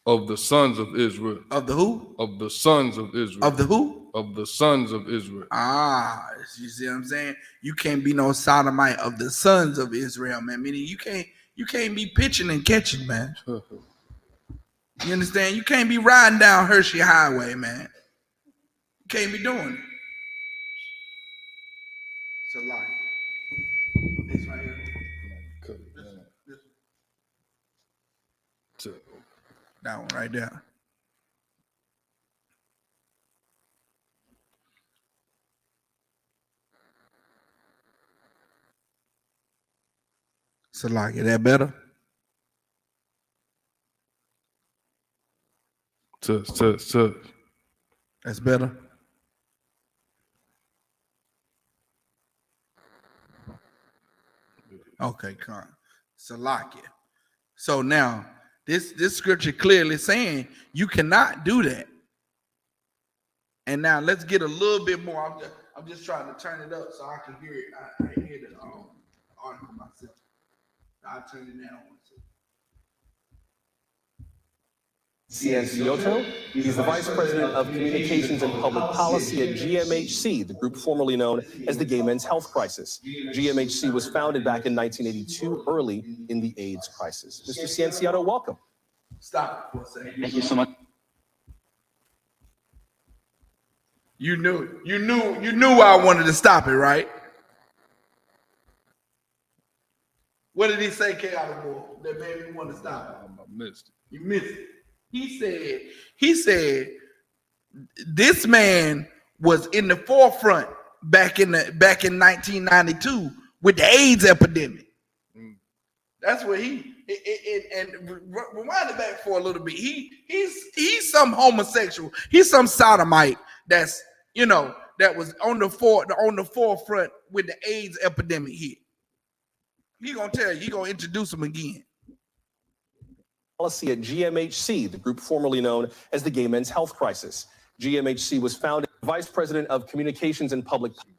Of the sons of Israel. Of the who? Of the sons of Israel. Of the who? Of the sons of Israel. Ah, you see what I'm saying? You can't be no sodomite of the sons of Israel, man. Meaning you can't be pitching and catching, man. You understand? You can't be riding down Hershey Highway, man. You can't be doing it. It's a lie. This right here. That one right there. So like, is that better? Touch. That's better. Okay, con. Salakia. So now, this scripture clearly saying you cannot do that. And now let's get a little bit more. I'm just trying to turn it up so I can hear it. I hear the article myself. I'll turn it down. N.W.O. He's the Vice President of Communications and Public Policy at GMHC, the group formerly known as the Gay Men's Health Crisis. GMHC was founded back in 1982, early in the AIDS crisis. Mr. N.W.O., welcome. Stop for a second. Thank you so much. You knew why I wanted to stop it, right? What did he say, N.W.O., that made me want to stop it? I missed it. You missed it. He said this man was in the forefront back in 1992 with the AIDS epidemic. That's where and rewind it back for a little bit. He's some homosexual. He's some sodomite that's that was on the forefront with the AIDS epidemic here. He gonna tell you. He gonna introduce him again. Policy at GMHC, the group formerly known as the Gay Men's Health Crisis. GMHC was founded Vice President of Communications and Public Policy.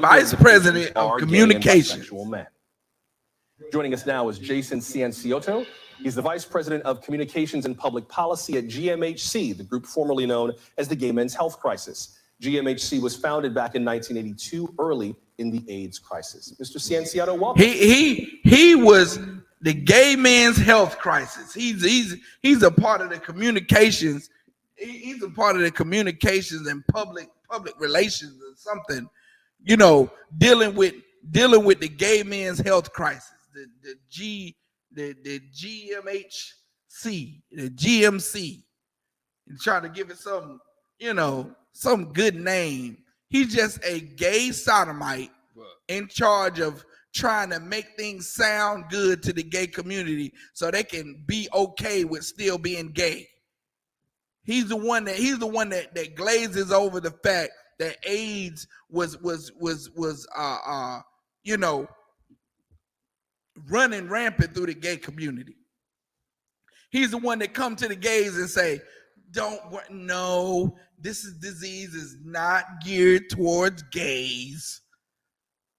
Vice President of Communications. Men. Joining us now is Jason N.W.O. He's the Vice President of Communications and Public Policy at GMHC, the group formerly known as the Gay Men's Health Crisis. GMHC was founded back in 1982, early in the AIDS crisis. Mr. N.W.O., welcome. He was the Gay Men's Health Crisis. He's a part of the communications. He's a part of the communications and public relations or something. Dealing with the Gay Men's Health Crisis. The GMHC, the GMC, and trying to give it some good name. He's just a gay sodomite in charge of trying to make things sound good to the gay community so they can be okay with still being gay. He's the one that glazes over the fact that AIDS was running rampant through the gay community. He's the one that come to the gays and say, this disease is not geared towards gays.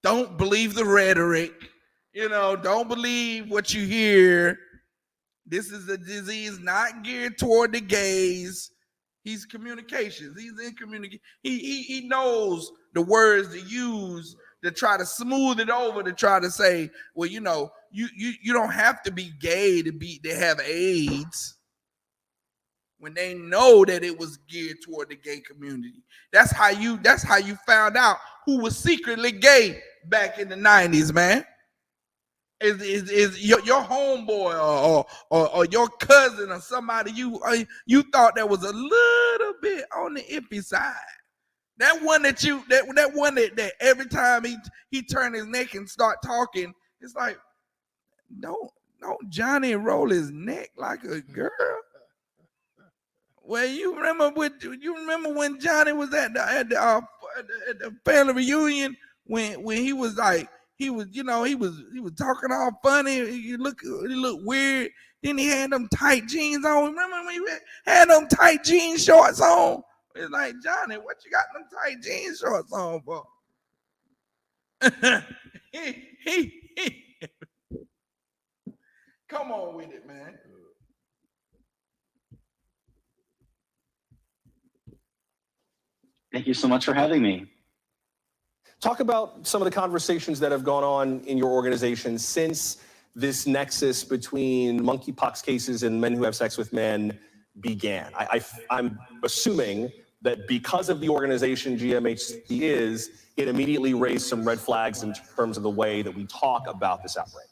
Don't believe the rhetoric. Don't believe what you hear. This is a disease not geared toward the gays. He's communications. He's in communication. He knows the words to use to try to smooth it over, to try to say, well, you don't have to be gay to have AIDS. When they know that it was geared toward the gay community. That's how you found out who was secretly gay back in the 90s, man. is your homeboy or your cousin or somebody you thought that was a little bit on the iffy side. That one that every time he turn his neck and start talking, it's like, don't Johnny roll his neck like a girl. Well, you remember when Johnny was at the family reunion when he was like he was talking all funny. He looked weird. Then he had them tight jeans on. Remember when he had them tight jean shorts on? It's like, Johnny, what you got them tight jean shorts on for? Come on with it, man. Thank you so much for having me. Talk about some of the conversations that have gone on in your organization since this nexus between monkeypox cases and men who have sex with men began. I'm assuming that because of the organization GMHC is, it immediately raised some red flags in terms of the way that we talk about this outbreak.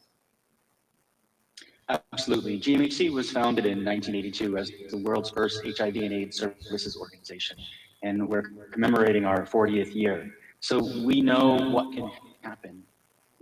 Absolutely. GMHC was founded in 1982 as the world's first HIV and AIDS services organization, and we're commemorating our 40th year. So we know what can happen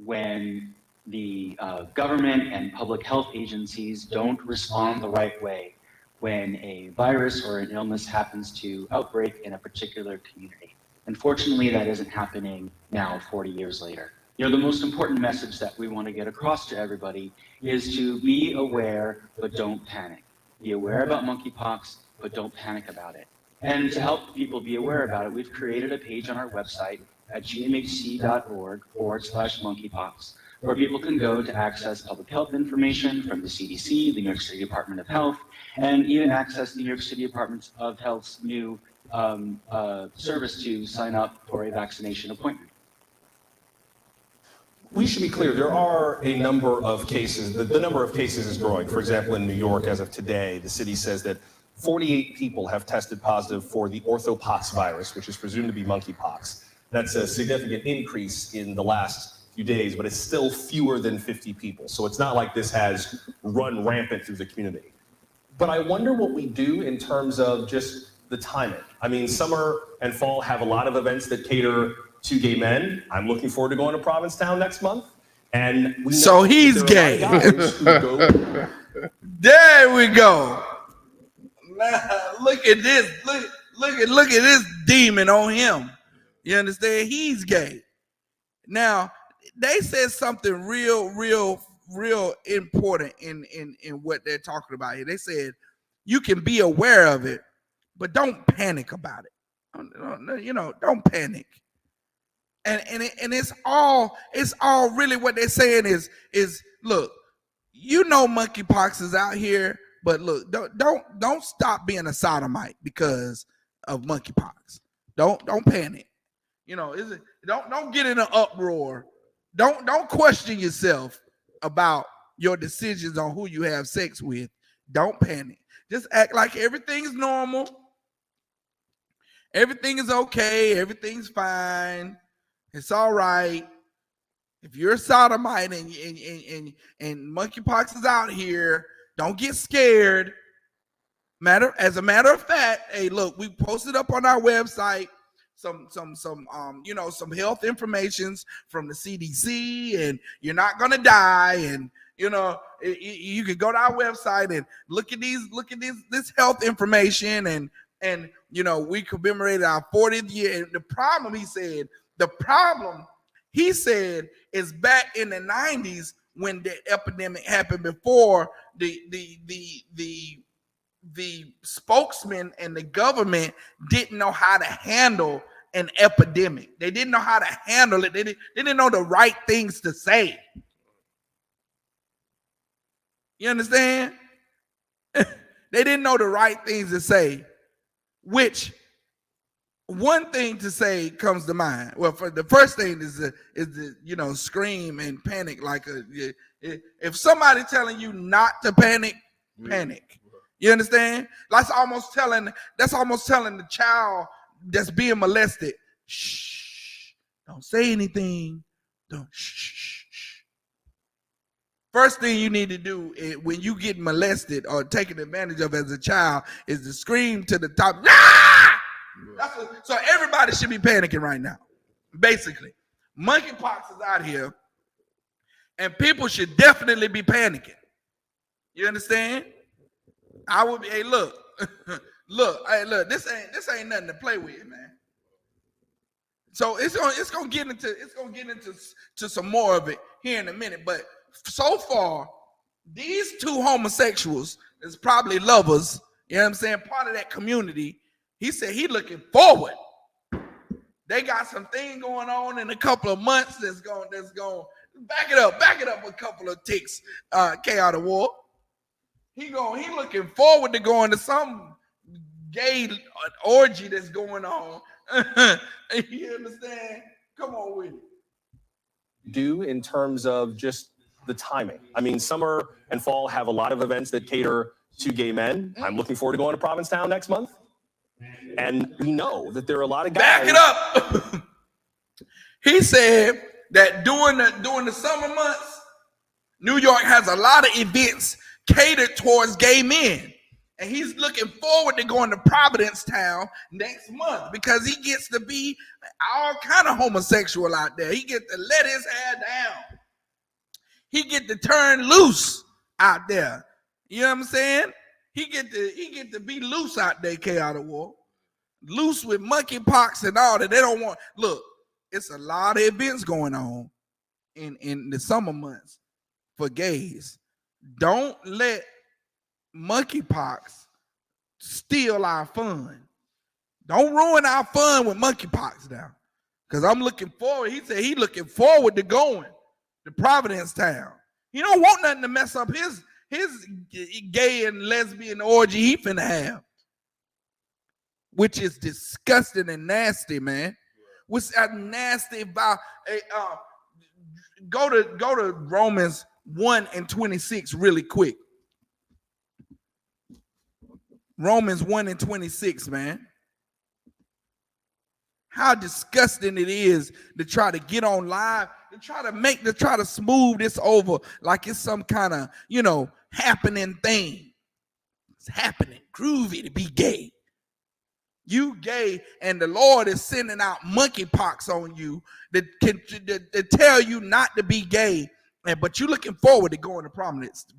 when the government and public health agencies don't respond the right way when a virus or an illness happens to outbreak in a particular community. Unfortunately, that isn't happening now, 40 years later. You know, the most important message that we want to get across to everybody is to be aware, but don't panic. Be aware about monkeypox, but don't panic about it. And to help people be aware about it, we've created a page on our website at gmhc.org/monkeypox, where people can go to access public health information from the CDC, the New York City Department of Health, and even access the New York City Department of Health's new service to sign up for a vaccination appointment. We should be clear, there are a number of cases, the number of cases is growing. For example, in New York, as of today, the city says that 48 people have tested positive for the orthopox virus, which is presumed to be monkeypox. That's a significant increase in the last few days, but it's still fewer than 50 people. So it's not like this has run rampant through the community. But I wonder what we do in terms of just the timing. I mean, summer and fall have a lot of events that cater to gay men. I'm looking forward to going to Provincetown next month. And we know so he's gay. There we go. Now, look at this. Look at this demon on him. You understand? He's gay. Now, they said something real important in what they're talking about here. They said you can be aware of it, but don't panic about it. You know, don't panic. And it's all really what they're saying is look, you know, monkeypox is out here, but look, don't stop being a sodomite because of monkeypox. Don't panic. You know, don't get in an uproar. Don't question yourself about your decisions on who you have sex with. Don't panic. Just act like everything's normal. Everything is okay. Everything's fine. It's all right. If you're a sodomite and monkeypox is out here, don't get scared. As a matter of fact, hey, look, we posted up on our website some health informations from the CDC, and you're not gonna die. And you know, you can go to our website and look at this health information, and you know, we commemorated our 40th year. And the problem, he said, is back in the 90s when the epidemic happened, before the spokesman and the government didn't know how to handle an epidemic. They didn't know how to handle it. They didn't know the right things to say. You understand? They didn't know the right things to say, which one thing to say comes to mind. Well, for the first thing is you know, scream and panic like if somebody telling you not to panic, panic. You understand? That's almost telling the child that's being molested, shh, don't say anything. Don't shh. First thing you need to do when you get molested or taken advantage of as a child is to scream to the top. Ah! So everybody should be panicking right now. Basically, monkeypox is out here, and people should definitely be panicking. You understand? I would be. Hey, look, look. This ain't nothing to play with, man. So it's gonna get into some more of it here in a minute. But so far, these two homosexuals is probably lovers. You know what I'm saying? Part of that community. He said he looking forward. They got some thing going on in a couple of months that's going back it up a couple of ticks. N.W.O. He looking forward to going to some gay orgy that's going on. You understand? Come on with it. Do in terms of just the timing. I mean, summer and fall have a lot of events that cater to gay men. I'm looking forward to going to Provincetown next month. And we know that there are a lot of guys. Back it up. He said that during the summer months, New York has a lot of events catered towards gay men. And he's looking forward to going to Provincetown next month because he gets to be all kind of homosexual out there. He gets to let his hair down. He get to turn loose out there. You know what I'm saying? He get to be loose out there, N.W.O. Loose with monkeypox and all that. They don't want. Look, it's a lot of events going on in the summer months for gays. Don't let monkeypox steal our fun. Don't ruin our fun with monkeypox now. Because I'm looking forward. He said he looking forward to going to Provincetown. He don't want nothing to mess up his gay and lesbian orgy he finna have. Which is disgusting and nasty, man. What's that nasty about? Go to Romans 1:26 really quick. Romans 1:26, man. How disgusting it is to try to get on live, to try to smooth this over like it's some kind of, happening thing. It's happening. Groovy to be gay. You gay, and the Lord is sending out monkeypox on you that tell you not to be gay, but you're looking forward to going to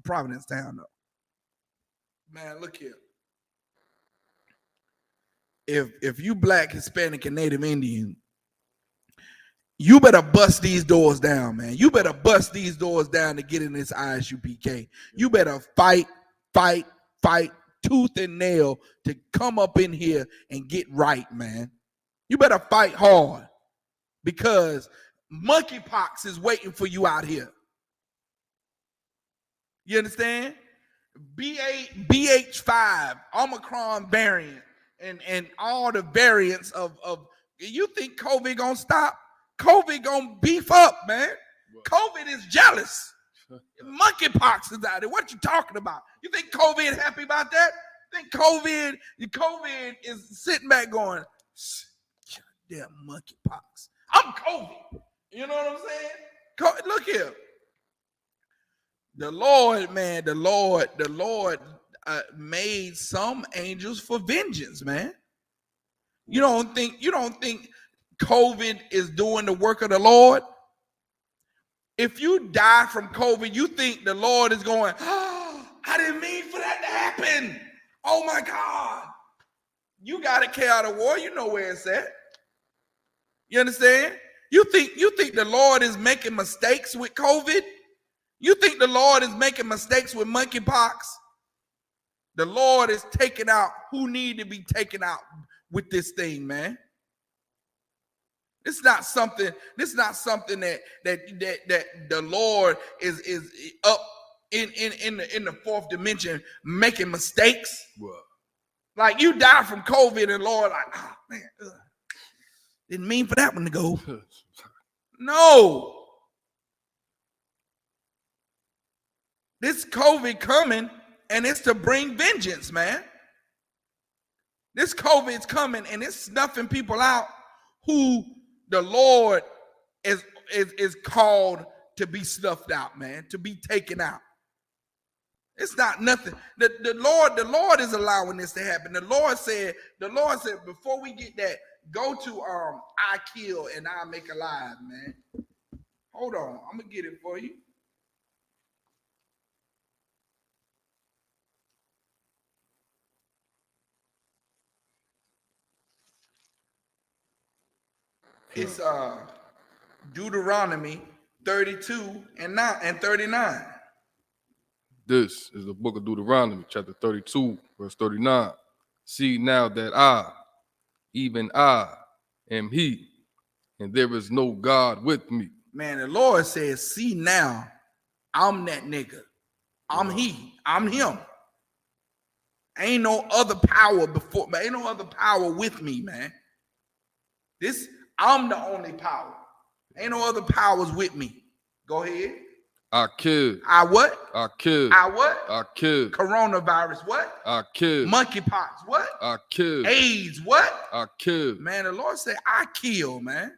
Provincetown, though. Man, look here. If you Black, Hispanic, and Native Indian, you better bust these doors down, man. You better bust these doors down to get in this ISUPK. You better fight tooth and nail to come up in here and get right, man. You better fight hard because monkeypox is waiting for you out here. You understand? BH5, Omicron variant, and all the variants of you think COVID gonna stop? COVID gonna beef up, man. COVID is jealous. Monkeypox is out there. What you talking about? You think COVID happy about that? Think COVID is sitting back going, damn monkeypox. I'm COVID. You know what I'm saying? Look here. The Lord, man, the Lord made some angels for vengeance, man. You don't think COVID is doing the work of the Lord? If you die from COVID, you think the Lord is going, oh, I didn't mean for that to happen. Oh my God. You got to carry out a war. You know where it's at. You understand? You think the Lord is making mistakes with COVID? You think the Lord is making mistakes with monkeypox? The Lord is taking out who need to be taken out with this thing, man. It's not something that the Lord is up in the fourth dimension making mistakes. What? Like you die from COVID and Lord, like, oh man, didn't mean for that one to go. No. This COVID coming and it's to bring vengeance, man. This COVID's coming and it's snuffing people out who the Lord is called to be snuffed out, man, to be taken out. It's not nothing. The Lord is allowing this to happen. The Lord said, before we get that, go to I kill and I make alive, man. Hold on, I'm gonna get it for you. It's Deuteronomy 32 and 39. This is the book of Deuteronomy, chapter 32, verse 39. See now that I, even I, am he, and there is no God with me. Man, the Lord says, see now, I'm that nigga. I'm he. I'm him. Ain't no other power before, but ain't no other power with me, man. I'm the only power. Ain't no other powers with me. Go ahead. I killed. I what? I killed. I what? I killed. Coronavirus, what? I killed. Monkeypox, what? I killed. AIDS, what? I killed. Man, the Lord said, I kill, man.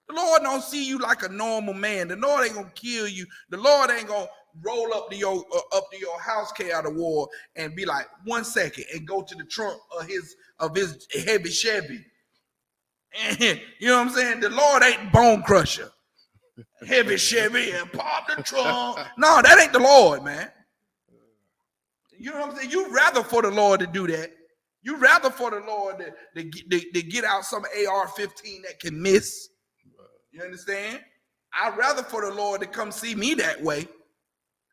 The Lord don't see you like a normal man. The Lord ain't gonna kill you. The Lord ain't gonna roll up to your house out of war and be like, 1 second, and go to the trunk of his heavy Chevy. And, you know what I'm saying? The Lord ain't bone crusher. Heavy Chevy and pop the trunk. No, that ain't the Lord, man. You know what I'm saying? You rather for the Lord to do that. You rather for the Lord to get out some AR-15 that can miss. You understand? I'd rather for the Lord to come see me that way.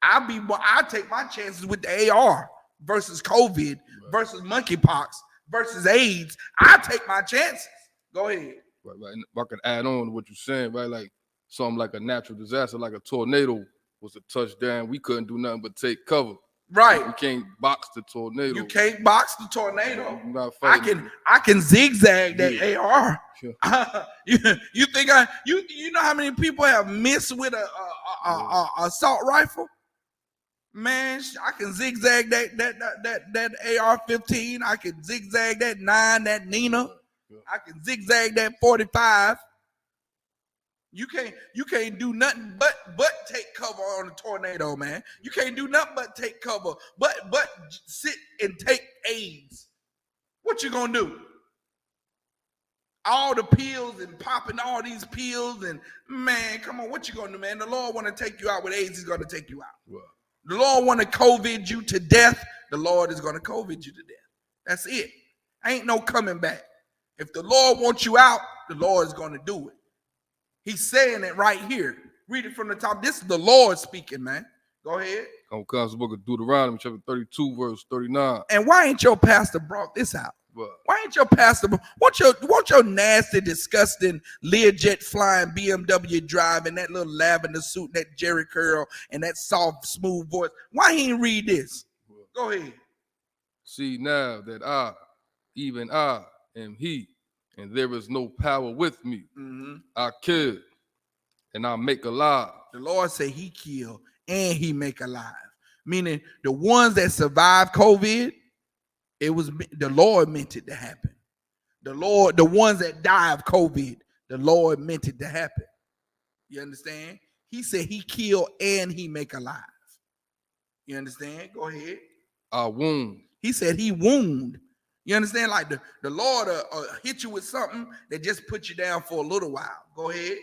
I take my chances with the AR versus COVID versus monkeypox versus AIDS. I take my chances. Go ahead. Right. If I could add on to what you're saying, right? Like something like a natural disaster, like a tornado was a touchdown. We couldn't do nothing but take cover. Right. You can't box the tornado. You can't box the tornado. You're not I fighting. can zigzag that AR. Sure. You think you know how many people have missed with a assault rifle? Man, I can zigzag that AR-15. I can zigzag that 9, that Nina. I can zigzag that 45. You can't do nothing but take cover on a tornado, man. You can't do nothing but take cover, but sit and take AIDS. What you gonna do? All the pills and popping all these pills and man, come on, what you gonna do, man? The Lord want to take you out with AIDS. He's gonna take you out. Wow. The Lord want to COVID you to death. The Lord is gonna COVID you to death. That's it. Ain't no coming back. If the Lord wants you out, the Lord is gonna do it. He's saying it right here. Read it from the top. This is the Lord speaking, man. Go ahead. Comes the book of Deuteronomy, chapter 32, verse 39. And why ain't your pastor brought this out? What? Why ain't your pastor? Want your nasty, disgusting Learjet flying BMW driving that little lavender suit, that Jerry curl, and that soft, smooth voice? Why he ain't read this? What? Go ahead. See now that I, even I, am he, and there is no power with me. Mm-hmm. I kill and I make alive. The Lord say he kill and he make alive. Meaning the ones that survived COVID, it was the Lord meant it to happen. The ones that die of COVID, the Lord meant it to happen. You understand? He said he kill and he make alive. You understand? Go ahead. I wound. He said he wound. You understand? Like the Lord hit you with something that just put you down for a little while. Go ahead.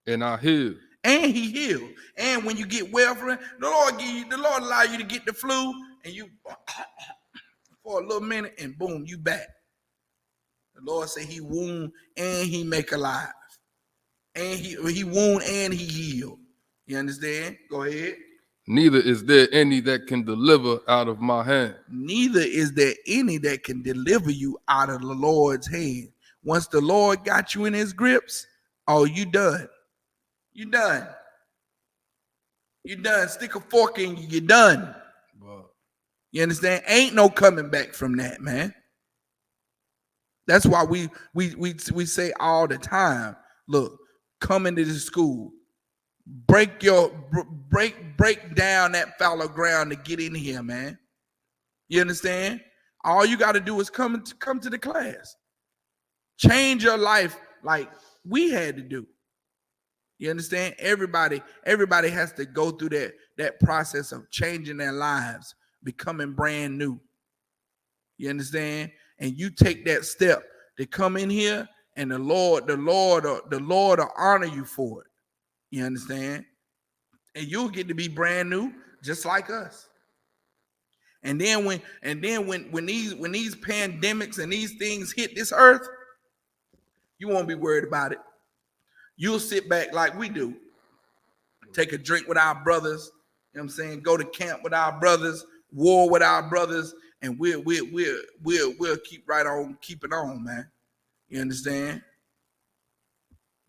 And I heal. And he healed. And when you get well from it, the Lord allow you to get the flu, and you for a little minute, and boom, you back. The Lord said he wound and he make alive. And he wound and he healed. You understand? Go ahead. Neither is there any that can deliver out of my hand. Neither is there any that can deliver you out of the Lord's hand. Once the Lord got you in his grips, oh, you done. You done. You done. Stick a fork in you. You done. Wow. You understand? Ain't no coming back from that, man. That's why we say all the time, look, come into the school. Break down that fallow ground to get in here, man. You understand? All you got to do is come to the class. Change your life like we had to do. You understand? Everybody has to go through that process of changing their lives, becoming brand new. You understand? And you take that step to come in here, and the Lord will honor you for it. You understand? And you'll get to be brand new, just like us. And then when these pandemics and these things hit this earth, you won't be worried about it. You'll sit back like we do, take a drink with our brothers. You know what I'm saying? Go to camp with our brothers, war with our brothers, and we'll keep right on keeping on, man. You understand?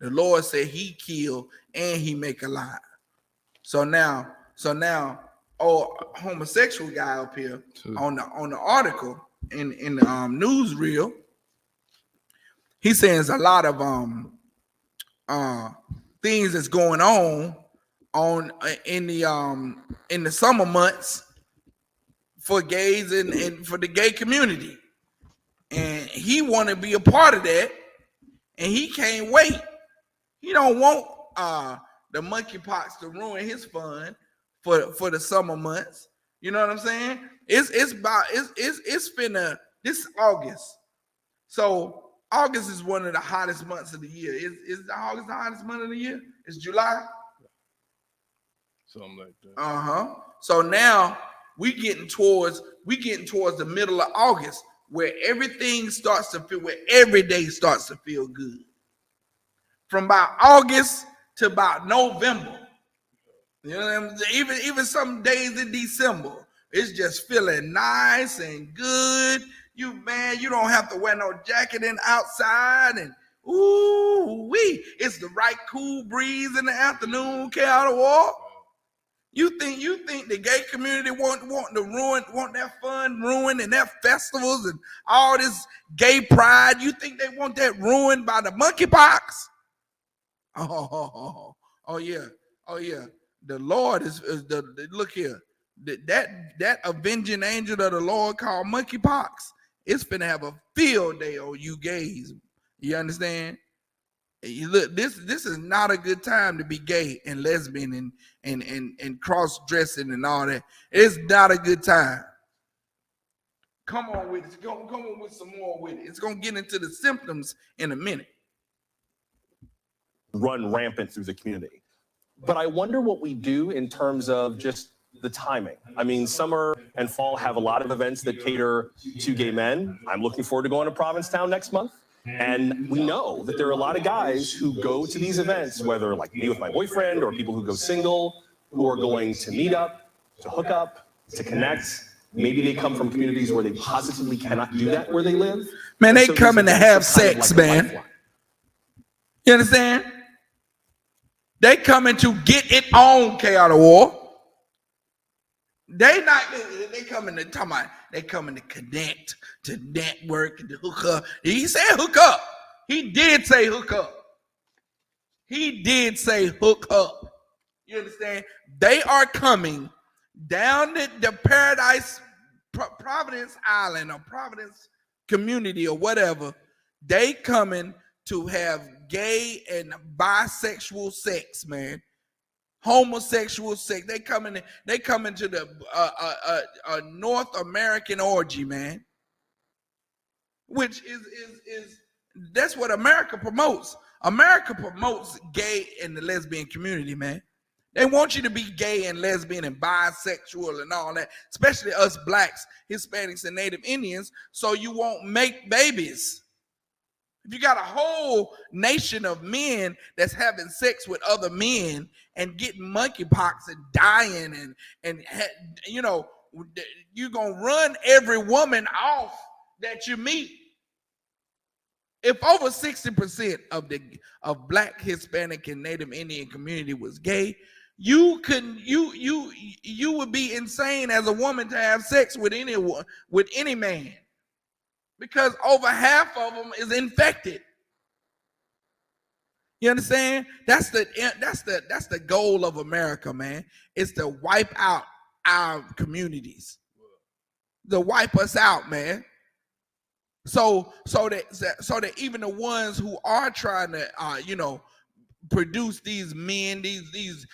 The Lord said He kill and He make alive. So now, homosexual guy up here on the article in the newsreel, he says a lot of things that's going on in the summer months for gays and for the gay community, and he want to be a part of that, and he can't wait. He don't want the monkeypox to ruin his fun for the summer months. You know what I'm saying? It's finna, this is August. So August is one of the hottest months of the year. Is August the hottest month of the year? It's July. Something like that. So now we getting towards the middle of August, where everything starts to feel, where every day starts to feel good. From about August to about November. You know what I'm saying? Even some days in December, it's just feeling nice and good. You don't have to wear no jacket outside, and it's the right cool breeze in the afternoon, N.W.O. You think the gay community want that fun ruined, and their festivals and all this gay pride? You think they want that ruined by the monkeypox? Oh yeah. The Lord is the look here. That avenging angel of the Lord called monkeypox. It's finna have a field day on you gays. You understand? You look, this is not a good time to be gay and lesbian and cross dressing and all that. It's not a good time. Come on with it. Come on with some more with it. It's gonna get into the symptoms in a minute. Run rampant through the community. But I wonder what we do in terms of just the timing. I mean, summer and fall have a lot of events that cater to gay men. I'm looking forward to going to Provincetown next month. And we know that there are a lot of guys who go to these events, whether like me with my boyfriend or people who go single, who are going to meet up, to hook up, to connect. Maybe they come from communities where they positively cannot do that where they live. Man, they coming to have sex, man. You understand? They coming to get it on, N.W.O. They coming to talk about, they coming to connect, to network, to hook up. He said hook up. He did say hook up. He did say hook up. You understand? They are coming down the Paradise, Providence Island or Providence community or whatever. They coming to have gay and bisexual sex, man. Homosexual sex. They coming to the North American orgy, man. Which is that's what America promotes. America promotes gay and the lesbian community, man. They want you to be gay and lesbian and bisexual and all that, especially us blacks, Hispanics, and Native Indians, so you won't make babies. If you got a whole nation of men that's having sex with other men and getting monkeypox and dying and you know, you're gonna run every woman off that you meet. If over 60% of Black, Hispanic, and Native Indian community was gay, you would be insane as a woman to have sex with any man, because over half of them is infected. You understand? That's the goal of America, man. It's to wipe out our communities, to wipe us out, man. So that even the ones who are trying to produce these men, these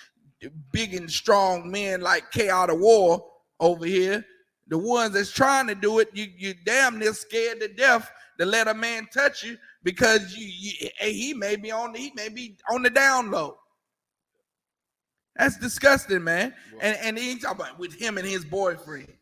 big and strong men like N.W.O over here. The ones that's trying to do it, you damn near scared to death to let a man touch you because he may be on the down low. That's disgusting, man. And he ain't talking about with him and his boyfriend.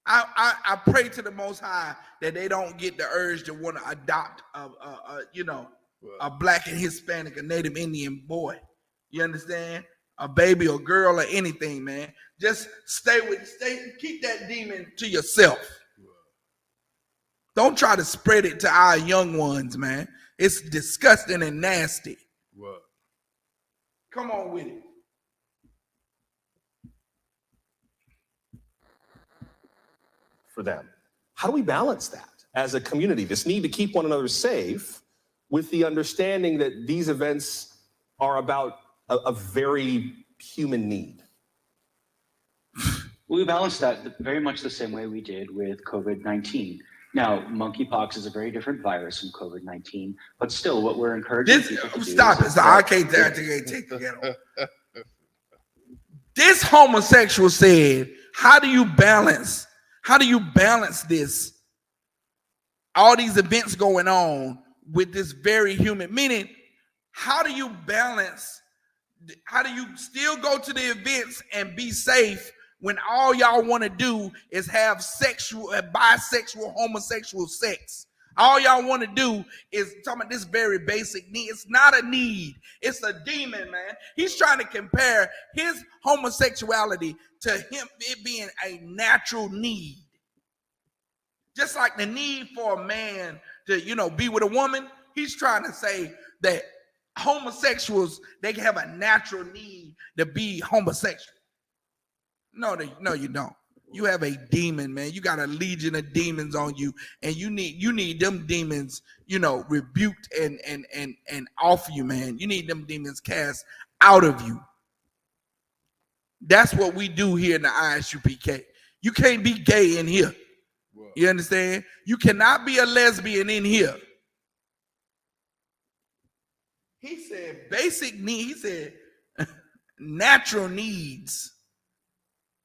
I pray to the Most High that they don't get the urge to want to adopt a black and Hispanic, a Native Indian boy. You understand? A baby or girl or anything, man. Just keep that demon to yourself. Don't try to spread it to our young ones, man. It's disgusting and nasty. Come on with it. For them. How do we balance that as a community? This need to keep one another safe with the understanding that these events are about a very human need. We balance that very much the same way we did with COVID-19. Now, monkeypox is a very different virus from COVID-19, but still what we're encouraging people to do. Stop it. I can't take it. This homosexual said, how do you balance this? All these events going on with this very human, meaning, how do you still go to the events and be safe when all y'all want to do is have bisexual, homosexual sex? All y'all want to do is talking about this very basic need. It's not a need. It's a demon, man. He's trying to compare his homosexuality to him it being a natural need. Just like the need for a man to, be with a woman, he's trying to say that homosexuals, they have a natural need to be homosexual. No, you don't. You have a demon, man. You got a legion of demons on you, and you need them demons, rebuked and off you, man. You need them demons cast out of you. That's what we do here in the ISUPK. You can't be gay in here. You understand? You cannot be a lesbian in here. He said basic needs. He said natural needs.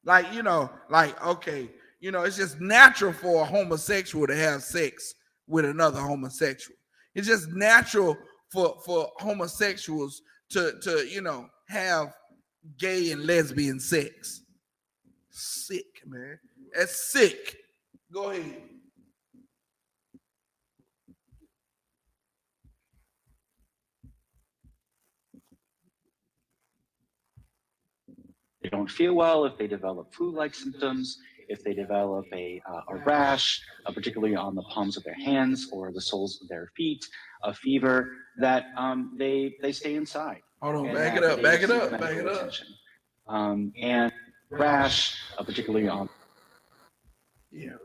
Okay, it's just natural for a homosexual to have sex with another homosexual. It's just natural for homosexuals to have gay and lesbian sex. Sick, man. That's sick. Go ahead. They don't feel well, if they develop flu-like symptoms, if they develop a rash, particularly on the palms of their hands or the soles of their feet, a fever, that they stay inside. Hold on, back it up. And rash, particularly on. Yeah.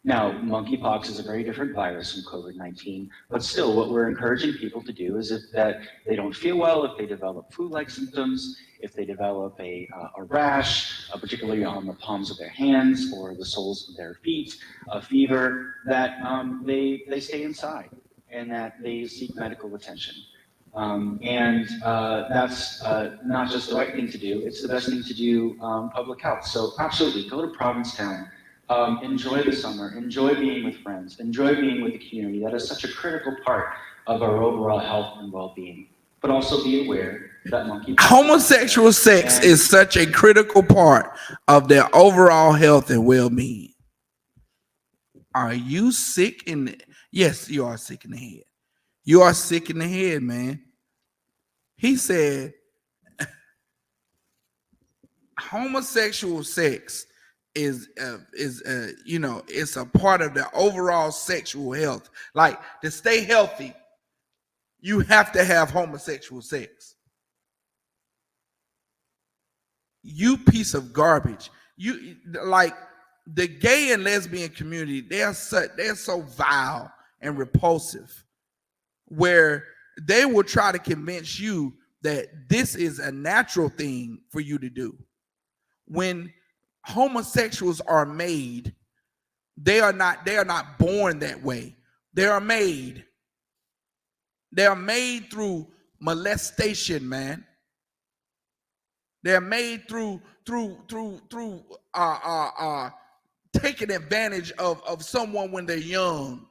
Now, monkeypox is a very different virus from COVID-19, but still what we're encouraging people to do is that they don't feel well, if they develop flu-like symptoms, if they develop a rash, particularly on the palms of their hands or the soles of their feet, a fever, that they stay inside and that they seek medical attention. That's not just the right thing to do, it's the best thing to do public health. So absolutely, go to Provincetown. Enjoy the summer, enjoy being with friends, enjoy being with the community. That is such a critical part of our overall health and well-being. But also be aware that homosexual sex is such a critical part of their overall health and well-being. Are you sick in the... Yes, you are sick in the head. You are sick in the head, man. He said homosexual sex is it's a part of the overall sexual health. Like, to stay healthy, you have to have homosexual sex. You piece of garbage. You like the gay and lesbian community, they're so vile and repulsive, where they will try to convince you that this is a natural thing for you to do. When homosexuals are made, they are not born that way. They are made. They're made through molestation, man. They're made through taking advantage of someone when they're young.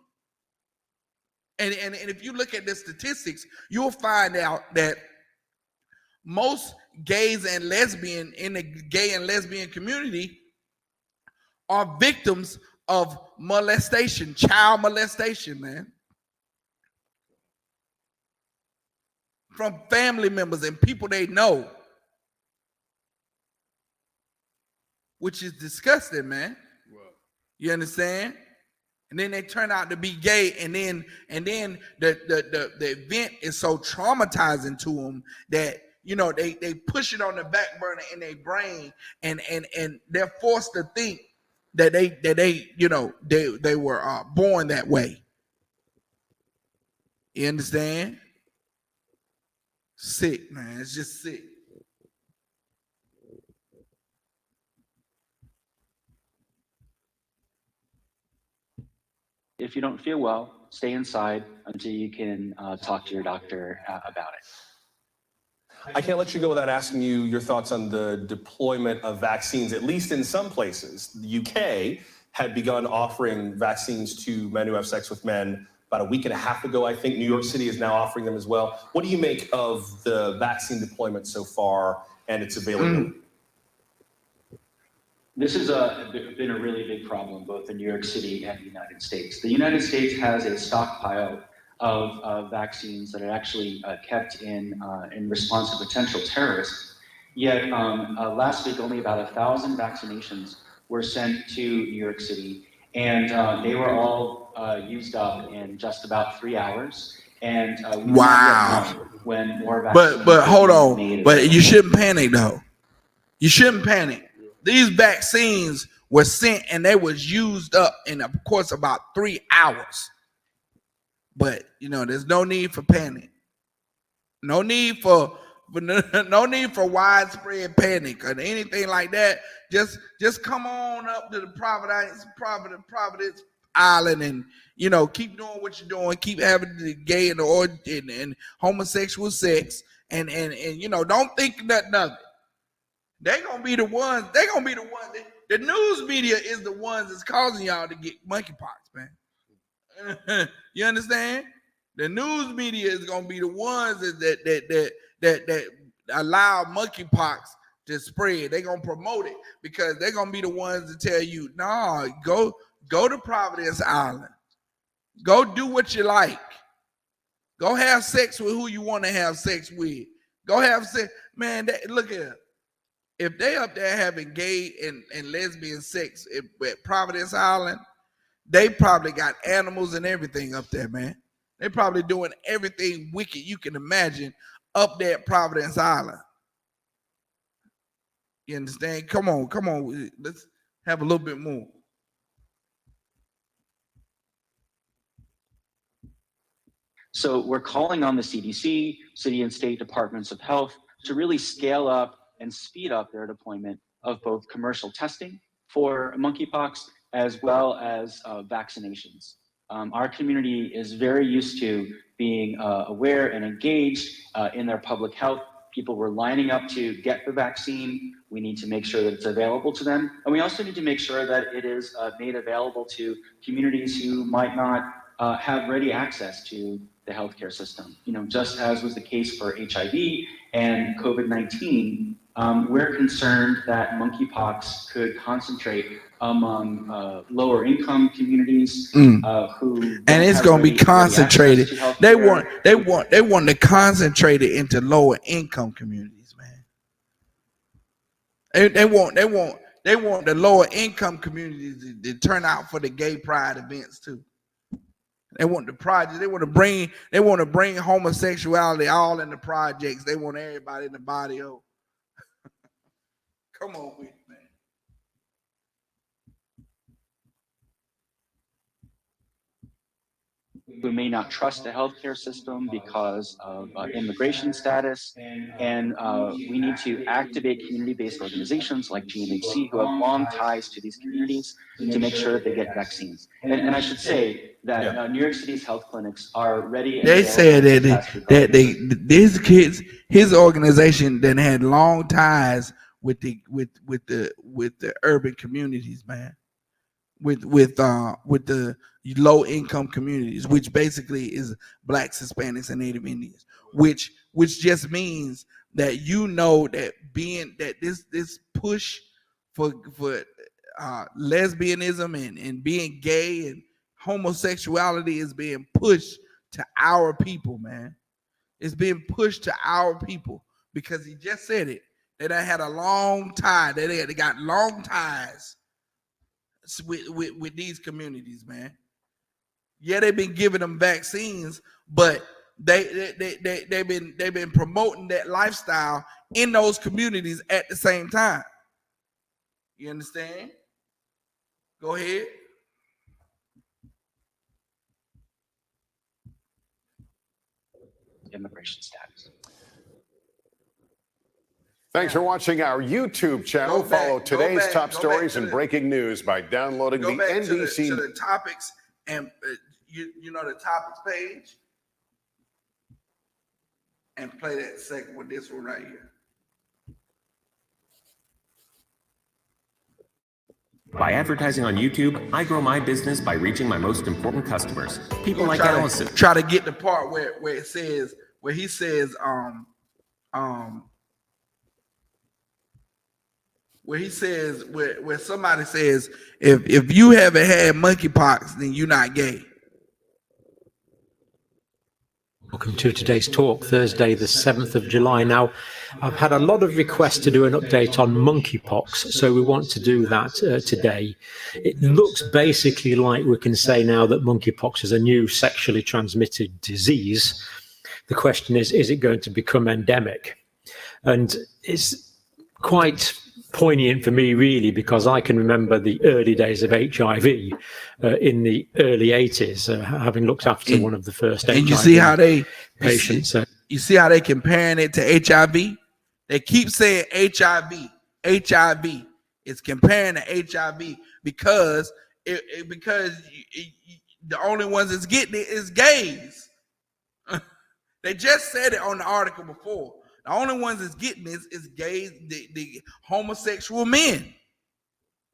And if you look at the statistics, you'll find out that most gays and lesbian in the gay and lesbian community are victims of molestation, child molestation, man. From family members and people they know. Which is disgusting, man. You understand? And then they turn out to be gay, and then the event is so traumatizing to them that they push it on the back burner in their brain, and they're forced to think that they were born that way. You understand? Sick, man. It's just sick. If you don't feel well, stay inside until you can talk to your doctor about it. I can't let you go without asking you your thoughts on the deployment of vaccines, at least in some places. The UK had begun offering vaccines to men who have sex with men about a week and a half ago. I think New York City is now offering them as well. What do you make of the vaccine deployment so far and its availability? This has been a really big problem, both in New York City and the United States. The United States has a stockpile of vaccines that are actually kept in response to potential terrorists. Yet last week, only about 1,000 vaccinations were sent to New York City, and they were all used up in just about 3 hours. And we do not yet know when more vaccines. But hold on. But you shouldn't panic, though. You shouldn't panic. These vaccines were sent and they was used up in, of course, about 3 hours. But there's no need for panic. No need for widespread panic or anything like that. Just come on up to the Providence Island and keep doing what you're doing. Keep having the gay and homosexual sex and don't think nothing of it. They're gonna be the ones. The news media is the ones that's causing y'all to get monkeypox, man. You understand? The news media is gonna be the ones that allow monkeypox to spread. They're gonna promote it because they're gonna be the ones to tell you, nah, go to Providence Island. Go do what you like. Go have sex with who you want to have sex with. Go have sex, man. Look at it. If they up there having gay and lesbian sex at Providence Island, they probably got animals and everything up there, man. They probably doing everything wicked you can imagine up there at Providence Island. You understand? Come on. Let's have a little bit more. So we're calling on the CDC, city and state departments of health to really scale up and speed up their deployment of both commercial testing for monkeypox as well as vaccinations. Our community is very used to being aware and engaged in their public health. People were lining up to get the vaccine. We need to make sure that it's available to them. And we also need to make sure that it is made available to communities who might not have ready access to the healthcare system. Just as was the case for HIV and COVID-19, we're concerned that monkeypox could concentrate among lower income communities who and it's going to be concentrated. They want to concentrate it into lower income communities, man. They want the lower income communities to turn out for the gay pride events too. They want the project. They want to bring homosexuality all in the projects. They want everybody in the body. Oh, come on with it, man. who may not trust the healthcare system because of immigration status. And we need to activate community-based organizations like GMHC who have long ties to these communities to make sure that they get vaccines. And I should say that New York City's health clinics are ready. They said that these kids, his organization, then had long ties with the urban communities, man, with the low income communities, which basically is Blacks, Hispanics, and Native Indians, which just means that that this push for lesbianism and being gay and homosexuality is being pushed to our people, man. It's being pushed to our people because he just said it. That I had a long tie. They got long ties with these communities, man. Yeah, they've been giving them vaccines, but they've been promoting that lifestyle in those communities at the same time. You understand? Go ahead. Immigration status. Thanks for watching our YouTube channel. Follow today's top stories and breaking news by downloading the NBC to the topics and you know the topics page, and play that second with this one right here. By advertising on YouTube, I grow my business by reaching my most important customers. People like Allison. Try to get the part where he says where somebody says if you haven't had monkeypox, then you're not gay. Welcome to today's talk, Thursday, the 7th of July. Now, I've had a lot of requests to do an update on monkeypox, so we want to do that today. It looks basically like we can say now that monkeypox is a new sexually transmitted disease. The question is it going to become endemic? And it's quite poignant for me, really, because I can remember the early days of HIV in the early 80s, having looked after one of the first HIV you see how they patients. You see how they comparing it to HIV? They keep saying HIV. It's comparing to HIV because the only ones that's getting it is gays. They just said it on the article before. The only ones that's getting this is gays, the homosexual men.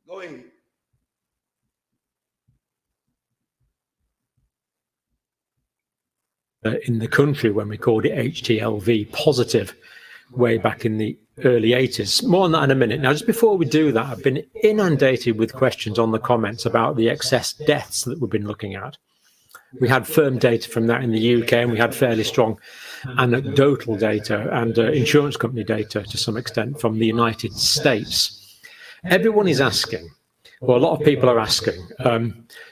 Go ahead. In the country when we called it HTLV positive way back in the early 80s. More on that in a minute. Now, just before we do that, I've been inundated with questions on the comments about the excess deaths that we've been looking at. We had firm data from that in the UK, and we had fairly strong anecdotal data and insurance company data to some extent from the United States. Everyone is asking, well, a lot of people are asking,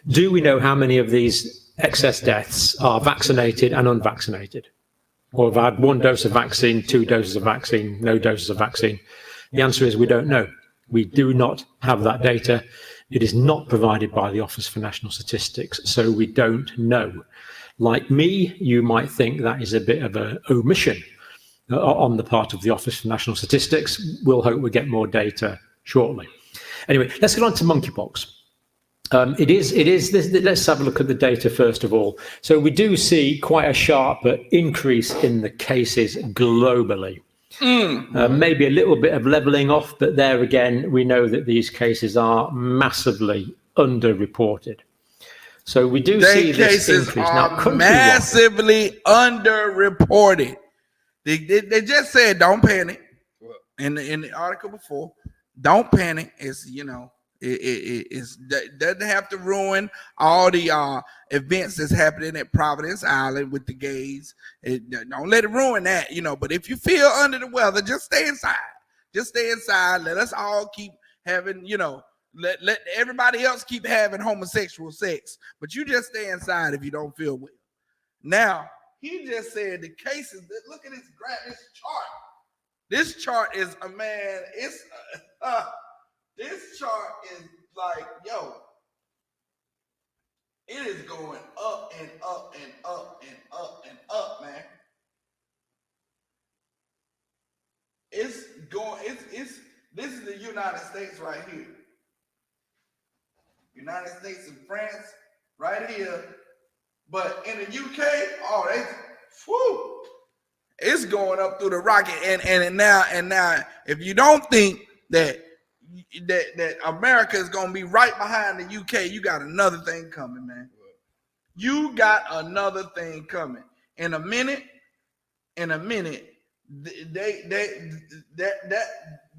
do we know how many of these excess deaths are vaccinated and unvaccinated? Or have had one dose of vaccine, 2 doses of vaccine, no doses of vaccine? The answer is we don't know. We do not have that data. It is not provided by the Office for National Statistics, so we don't know. Like me, you might think that is a bit of an omission on the part of the Office for National Statistics. We'll hope we get more data shortly. Anyway, let's get on to monkeypox. Let's have a look at the data first of all. So we do see quite a sharp increase in the cases globally. Maybe a little bit of leveling off, but there again, we know that these cases are massively underreported. So we do see this increase. Now, massively underreported. They just said don't panic in the article before. Don't panic. It's it doesn't have to ruin all the events that's happening at Providence Island with the gays. Don't let it ruin that, But if you feel under the weather, just stay inside. Just stay inside. Let us all keep having, let everybody else keep having homosexual sex. But you just stay inside if you don't feel well. Now, he just said the cases. Look at this graph, this chart. This chart is this chart is like, It is going up and up and up and up and up, man. It's going, this is the United States right here. United States and France right here. But in the UK, it's going up through the rocket. And now, if you don't think that America is gonna be right behind the UK, you got another thing coming, man. You got another thing coming. In a minute,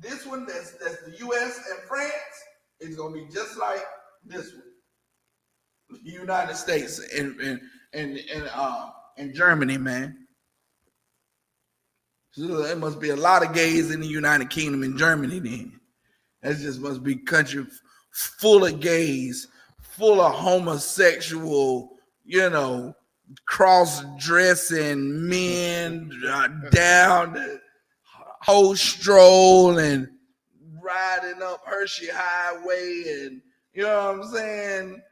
this one that's the US and France is gonna be just like this one. The United States and Germany, man. So there must be a lot of gays in the United Kingdom and Germany then. That just must be country full of gays, full of homosexual, cross-dressing men down the whole stroll and riding up Hershey Highway and, you know what I'm saying,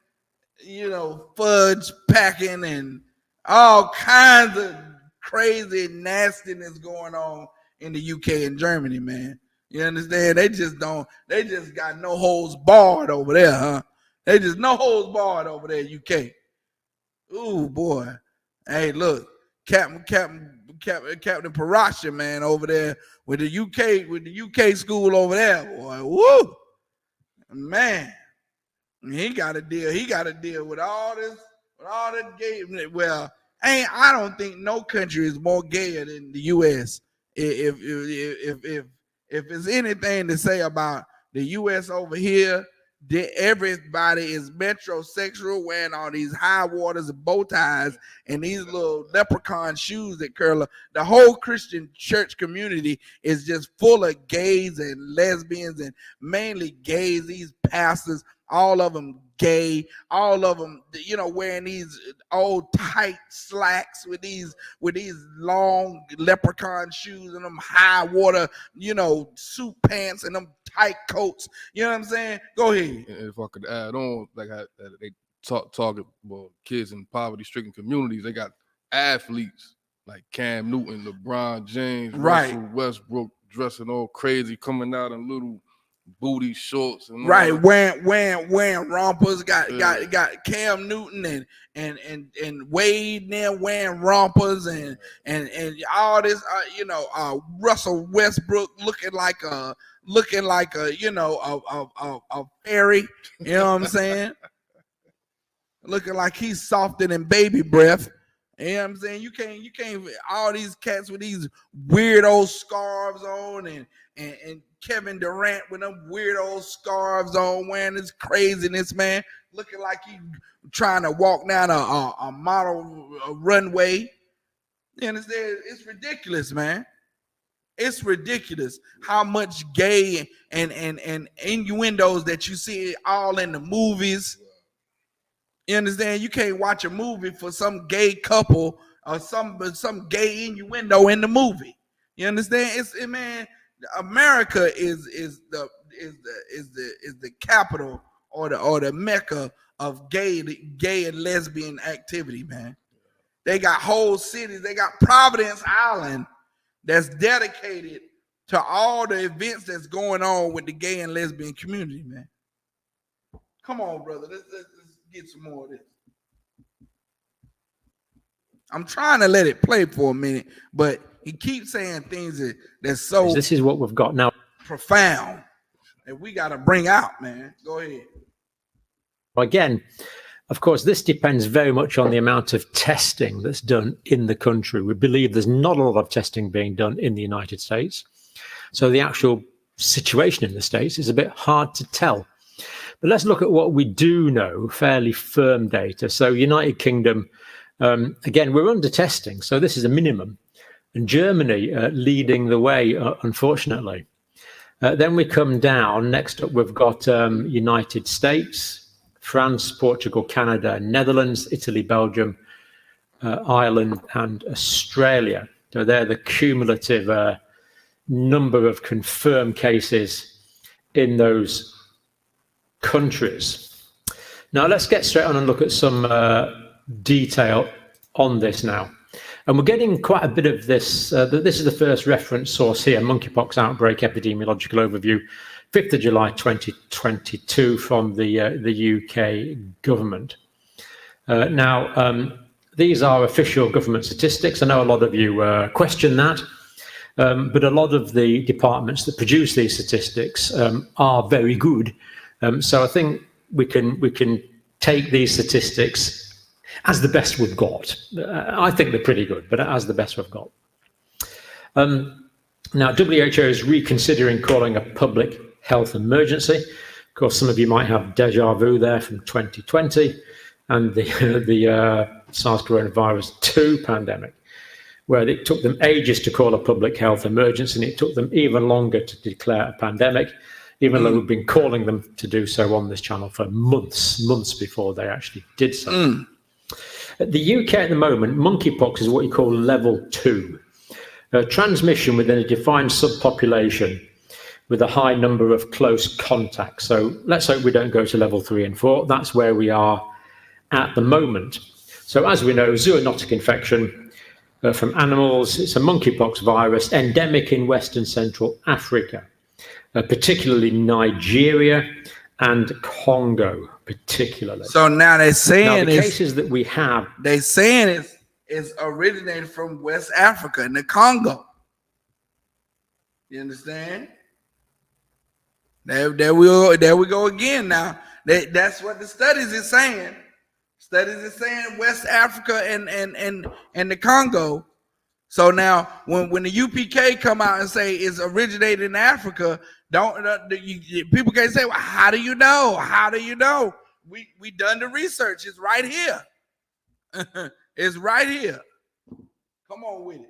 fudge packing and all kinds of crazy nastiness going on in the UK and Germany, man. You understand? They just got no holds barred over there, huh? They just no holds barred over there, UK. Ooh, boy. Hey, look, Captain Parasha, man, over there with the UK school over there, boy. Woo! Man. He got to deal with all this gay. Well, I don't think no country is more gayer than the US. If it's anything to say about the US over here, everybody is metrosexual, wearing all these high waters and bow ties and these little leprechaun shoes that curl up. The whole Christian church community is just full of gays and lesbians, and mainly gays. These pastors, all of them gay, all of them, wearing these old tight slacks with these long leprechaun shoes and them high water, suit pants and them tight coats. You know what I'm saying? Go ahead. And if I could add on, like they talk about kids in poverty-stricken communities, they got athletes like Cam Newton, LeBron James, right, Russell Westbrook dressing all crazy, coming out in little booty shorts and right, wearing rompers. Got Cam Newton and Wade there wearing rompers and all this. Russell Westbrook looking like a fairy. You know what I'm saying? Looking like he's softer than baby breath. You know what I'm saying? You can't all these cats with these weirdo scarves on and Kevin Durant with them weirdo scarves on, wearing this craziness, man, looking like he trying to walk down a model runway. You understand? It's ridiculous, man. It's ridiculous how much gay and innuendos that you see all in the movies. You understand? You can't watch a movie for some gay couple or some gay innuendo in the movie. You understand? Man, America is the capital or the mecca of gay and lesbian activity, man. They got whole cities. They got Providence Island that's dedicated to all the events that's going on with the gay and lesbian community, man. Come on, brother. Let's get some more of this. I'm trying to let it play for a minute, but he keeps saying things that's so. This is what we've got now. Profound that we got to bring out, man. Go ahead. Again, of course, this depends very much on the amount of testing that's done in the country. We believe there's not a lot of testing being done in the United States. So the actual situation in the States is a bit hard to tell. But let's look at what we do know, fairly firm data. So United Kingdom, again, we're under testing. So this is a minimum. And Germany leading the way, unfortunately. Then we come down. Next up, we've got United States, France, Portugal, Canada, Netherlands, Italy, Belgium, Ireland, and Australia. So they're the cumulative number of confirmed cases in those countries. Now let's get straight on and look at some detail on this now. And we're getting quite a bit of this. This is the first reference source here, monkeypox outbreak epidemiological overview, 5th of July 2022 from the UK government. Now, these are official government statistics. I know a lot of you question that, but a lot of the departments that produce these statistics are very good. So I think we can take these statistics as the best we've got. I think they're pretty good, but as the best we've got. Now, WHO is reconsidering calling a public health emergency. Of course, some of you might have deja vu there from 2020 and the SARS coronavirus 2 pandemic, where it took them ages to call a public health emergency, and it took them even longer to declare a pandemic, even though we've been calling them to do so on this channel for months before they actually did so. The UK at the moment, monkeypox is what you call level 2. Transmission within a defined subpopulation with a high number of close contacts. So let's hope we don't go to level 3 and 4. That's where we are at the moment. So as we know, zoonotic infection from animals, it's a monkeypox virus endemic in Western Central Africa, particularly Nigeria and Congo, particularly. So now they're saying the cases that we have, they're saying it's originated from West Africa in the Congo. You understand? There we go again. Now that's what the studies is saying. Studies is saying West Africa and the Congo. So now when the UPK come out and say it's originated in Africa, people can't say, well, how do you know? How do you know? We done the research. It's right here. It's right here. Come on with it.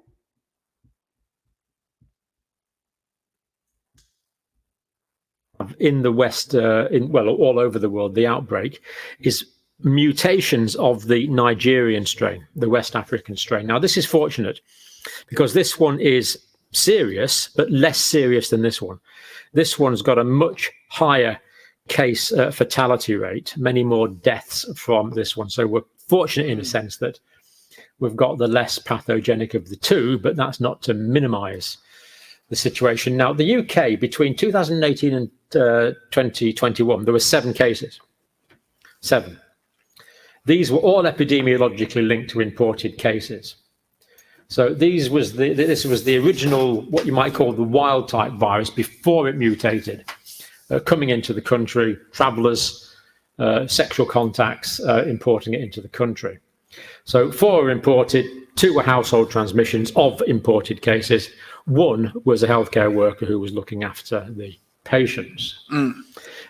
in the West, all over the world, the outbreak is mutations of the Nigerian strain, the West African strain. Now, this is fortunate because this one is serious, but less serious than this one. This one's got a much higher case fatality rate, many more deaths from this one. So we're fortunate in a sense that we've got the less pathogenic of the two, but that's not to minimize the situation. Now, the UK, between 2018 and 2021, there were 7 cases. 7. These were all epidemiologically linked to imported cases. So this was the original, what you might call the wild type virus before it mutated, coming into the country, travelers, sexual contacts, importing it into the country. So 4 were imported, 2 were household transmissions of imported cases. 1 was a healthcare worker who was looking after the patients.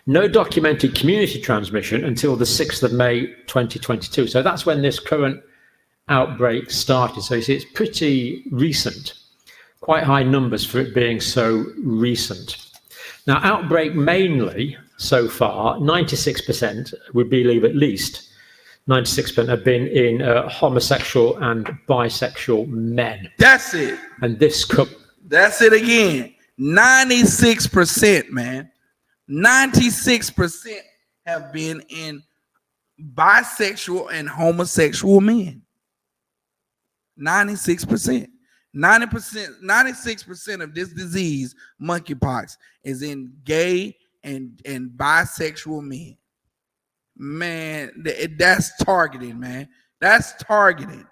No documented community transmission until the 6th of May 2022. So that's when this current outbreak started. So you see, it's pretty recent, quite high numbers for it being so recent. Now, outbreak mainly so far, 96%, we believe at least 96% have been in homosexual and bisexual men. That's it. And this that's it again. 96%, man. 96% have been in bisexual and homosexual men. 96%. 96% of this disease, monkeypox, is in gay and bisexual men. Man, that's targeted, man. That's targeted.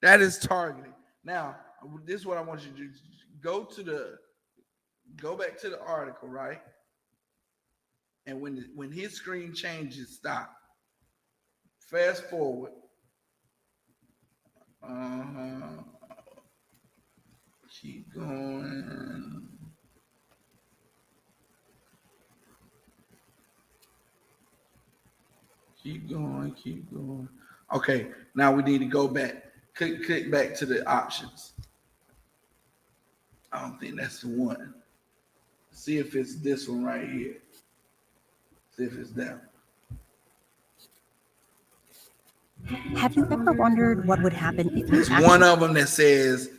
That is targeted. Now, this is what I want you to do. Go back to the article, right? And when his screen changes, stop. Fast forward. Keep going. Keep going. Okay, now we need to go back. Click back to the options. I don't think that's the one. See if it's this one right here. See if it's that one. Have you ever wondered what would happen if There's one of them that says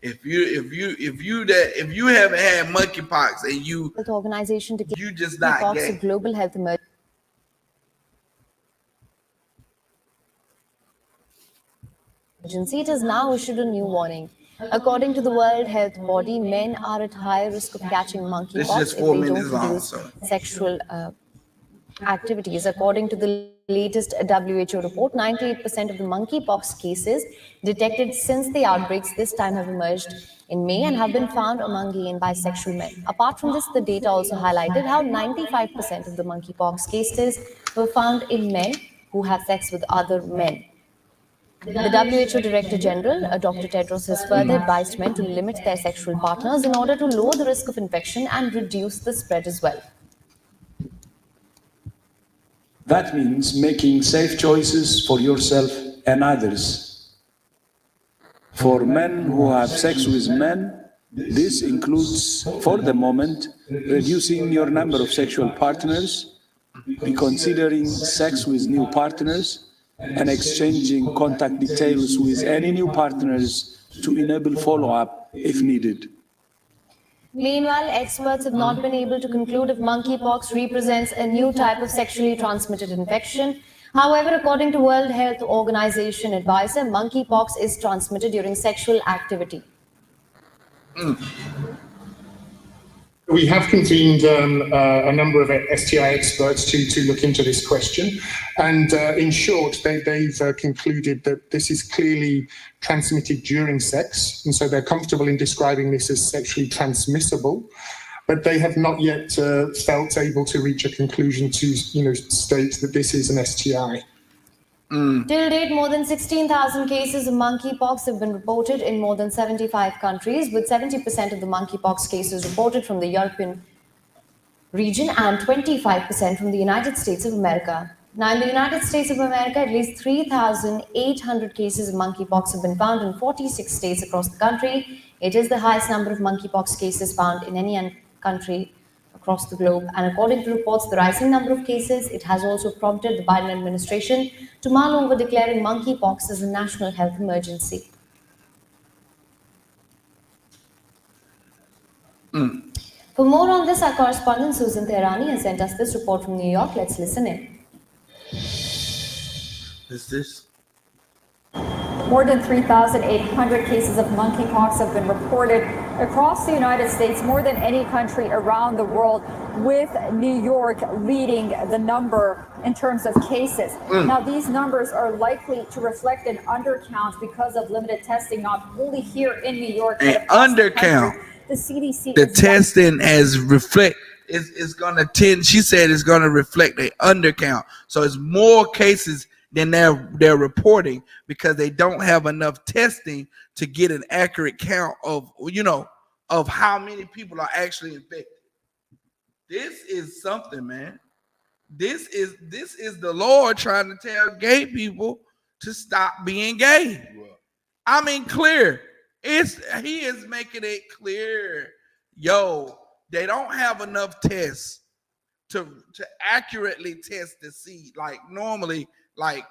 If you haven't had monkeypox and you Organization you just not gay. A global health emergency. It has now issued a new warning. According to the World Health Body, men are at higher risk of catching monkeypox if they don't reduce sexual activities. According to the latest WHO report, 98% of the monkeypox cases detected since the outbreaks this time have emerged in May and have been found among gay and bisexual men. Apart from this, the data also highlighted how 95% of the monkeypox cases were found in men who have sex with other men. The WHO Director General, Dr. Tedros, has further advised men to limit their sexual partners in order to lower the risk of infection and reduce the spread as well. That means making safe choices for yourself and others. For men who have sex with men, this includes, for the moment, reducing your number of sexual partners, reconsidering sex with new partners, and exchanging contact details with any new partners to enable follow-up if needed. Meanwhile, experts have not been able to conclude if monkeypox represents a new type of sexually transmitted infection. However, according to World Health Organization advisor, monkeypox is transmitted during sexual activity. We have convened a number of STI experts to look into this question. And in short, they've concluded that this is clearly transmitted during sex. And so they're comfortable in describing this as sexually transmissible. But they have not yet felt able to reach a conclusion to state that this is an STI. Till date, more than 16,000 cases of monkeypox have been reported in more than 75 countries, with 70% of the monkeypox cases reported from the European region and 25% from the United States of America. Now, in the United States of America, at least 3,800 cases of monkeypox have been found in 46 states across the country. It is the highest number of monkeypox cases found in any country across the globe. And according to reports, the rising number of cases, it has also prompted the Biden administration to mull over declaring monkeypox as a national health emergency. For more on this, our correspondent Susan Tehrani has sent us this report from New York. Let's listen in. Is this? More than 3,800 cases of monkeypox have been reported across the United States, more than any country around the world, with New York leading the number in terms of cases. Now, these numbers are likely to reflect an undercount because of limited testing, not only here in New York, but across the country. The CDC, the testing has is going to tend. She said it's going to reflect an undercount, so it's more cases than they're reporting because they don't have enough testing to get an accurate count of of how many people are actually infected. This is something, man. This is the Lord trying to tell gay people to stop being gay. I mean, clear. He is making it clear. Yo, they don't have enough tests to accurately test the seed. Like normally, like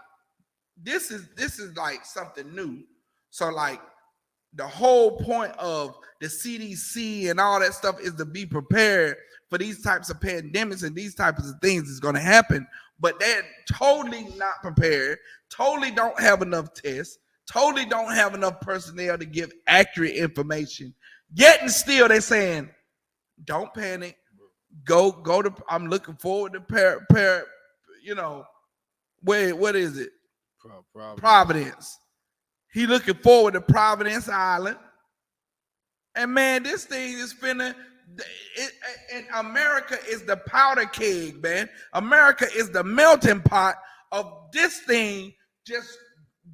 this is like something new. So like the whole point of the CDC and all that stuff is to be prepared for these types of pandemics and these types of things is going to happen. But they're totally not prepared, totally don't have enough tests, totally don't have enough personnel to give accurate information. Yet and still they're saying, don't panic. Go to, I'm looking forward to what is it? Providence. He looking forward to Providence Island. And man, this thing is finna, and America is the powder keg, man. America is the melting pot of this thing just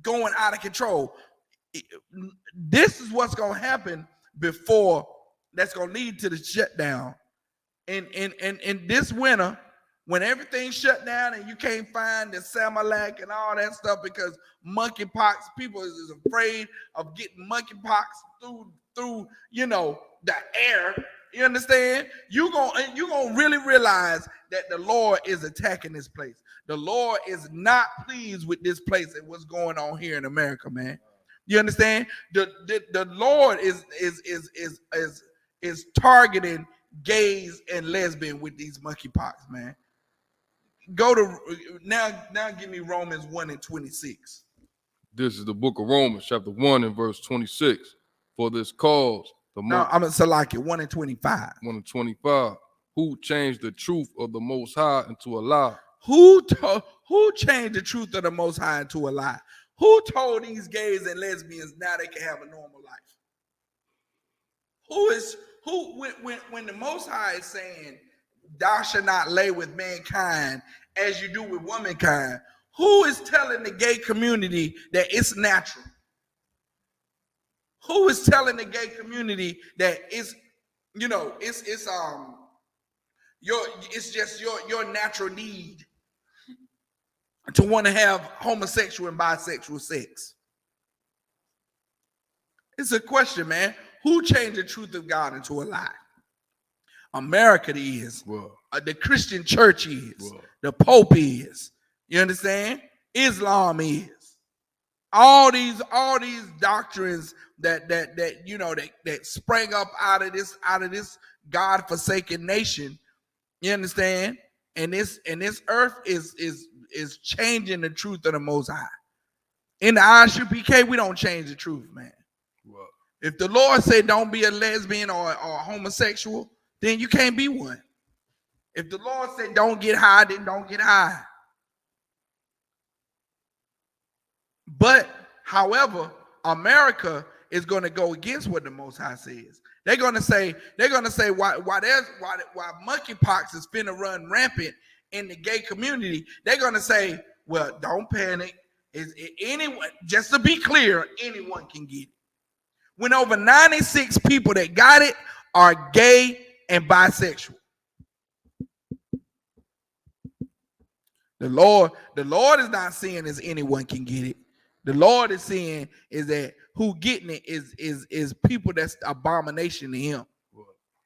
going out of control. This is what's gonna happen before that's gonna lead to the shutdown. And this winter, when everything shut down and you can't find the Similac and all that stuff because monkeypox, people is afraid of getting monkeypox through the air. You understand? You gonna really realize that the Lord is attacking this place. The Lord is not pleased with this place and what's going on here in America, man. You understand? The Lord is targeting gays and lesbians with these monkeypox, man. Go to now give me Romans 1:26. This is the book of Romans, chapter 1 and verse 26. For this cause, I'm a Salaki 1:25. 1:25. Who changed the truth of the Most High into a lie? Who changed the truth of the Most High into a lie? Who told these gays and lesbians now they can have a normal life? When the Most High is saying, thou shalt not lay with mankind as you do with womankind, who is telling the gay community that it's natural? Who is telling the gay community that it's just your natural need to want to have homosexual and bisexual sex? It's a question, man. Who changed the truth of God into a lie? America is. The Christian church is. The Pope is. You understand? Islam is. All these doctrines that sprang up out of this God-forsaken nation. You understand? And this earth is changing the truth of the Most High. In the Isupk, we don't change the truth, man. If the Lord said don't be a lesbian or homosexual, then you can't be one. If the Lord said don't get high, then don't get high. But, however, America is going to go against what the Most High says. They're going to say why monkeypox is finna run rampant in the gay community. They're going to say, well, don't panic. Anyone, just to be clear, anyone can get it. When over 96 people that got it are gay and bisexual. The Lord is not saying as anyone can get it. The Lord is saying is that who getting it is people that's abomination to him.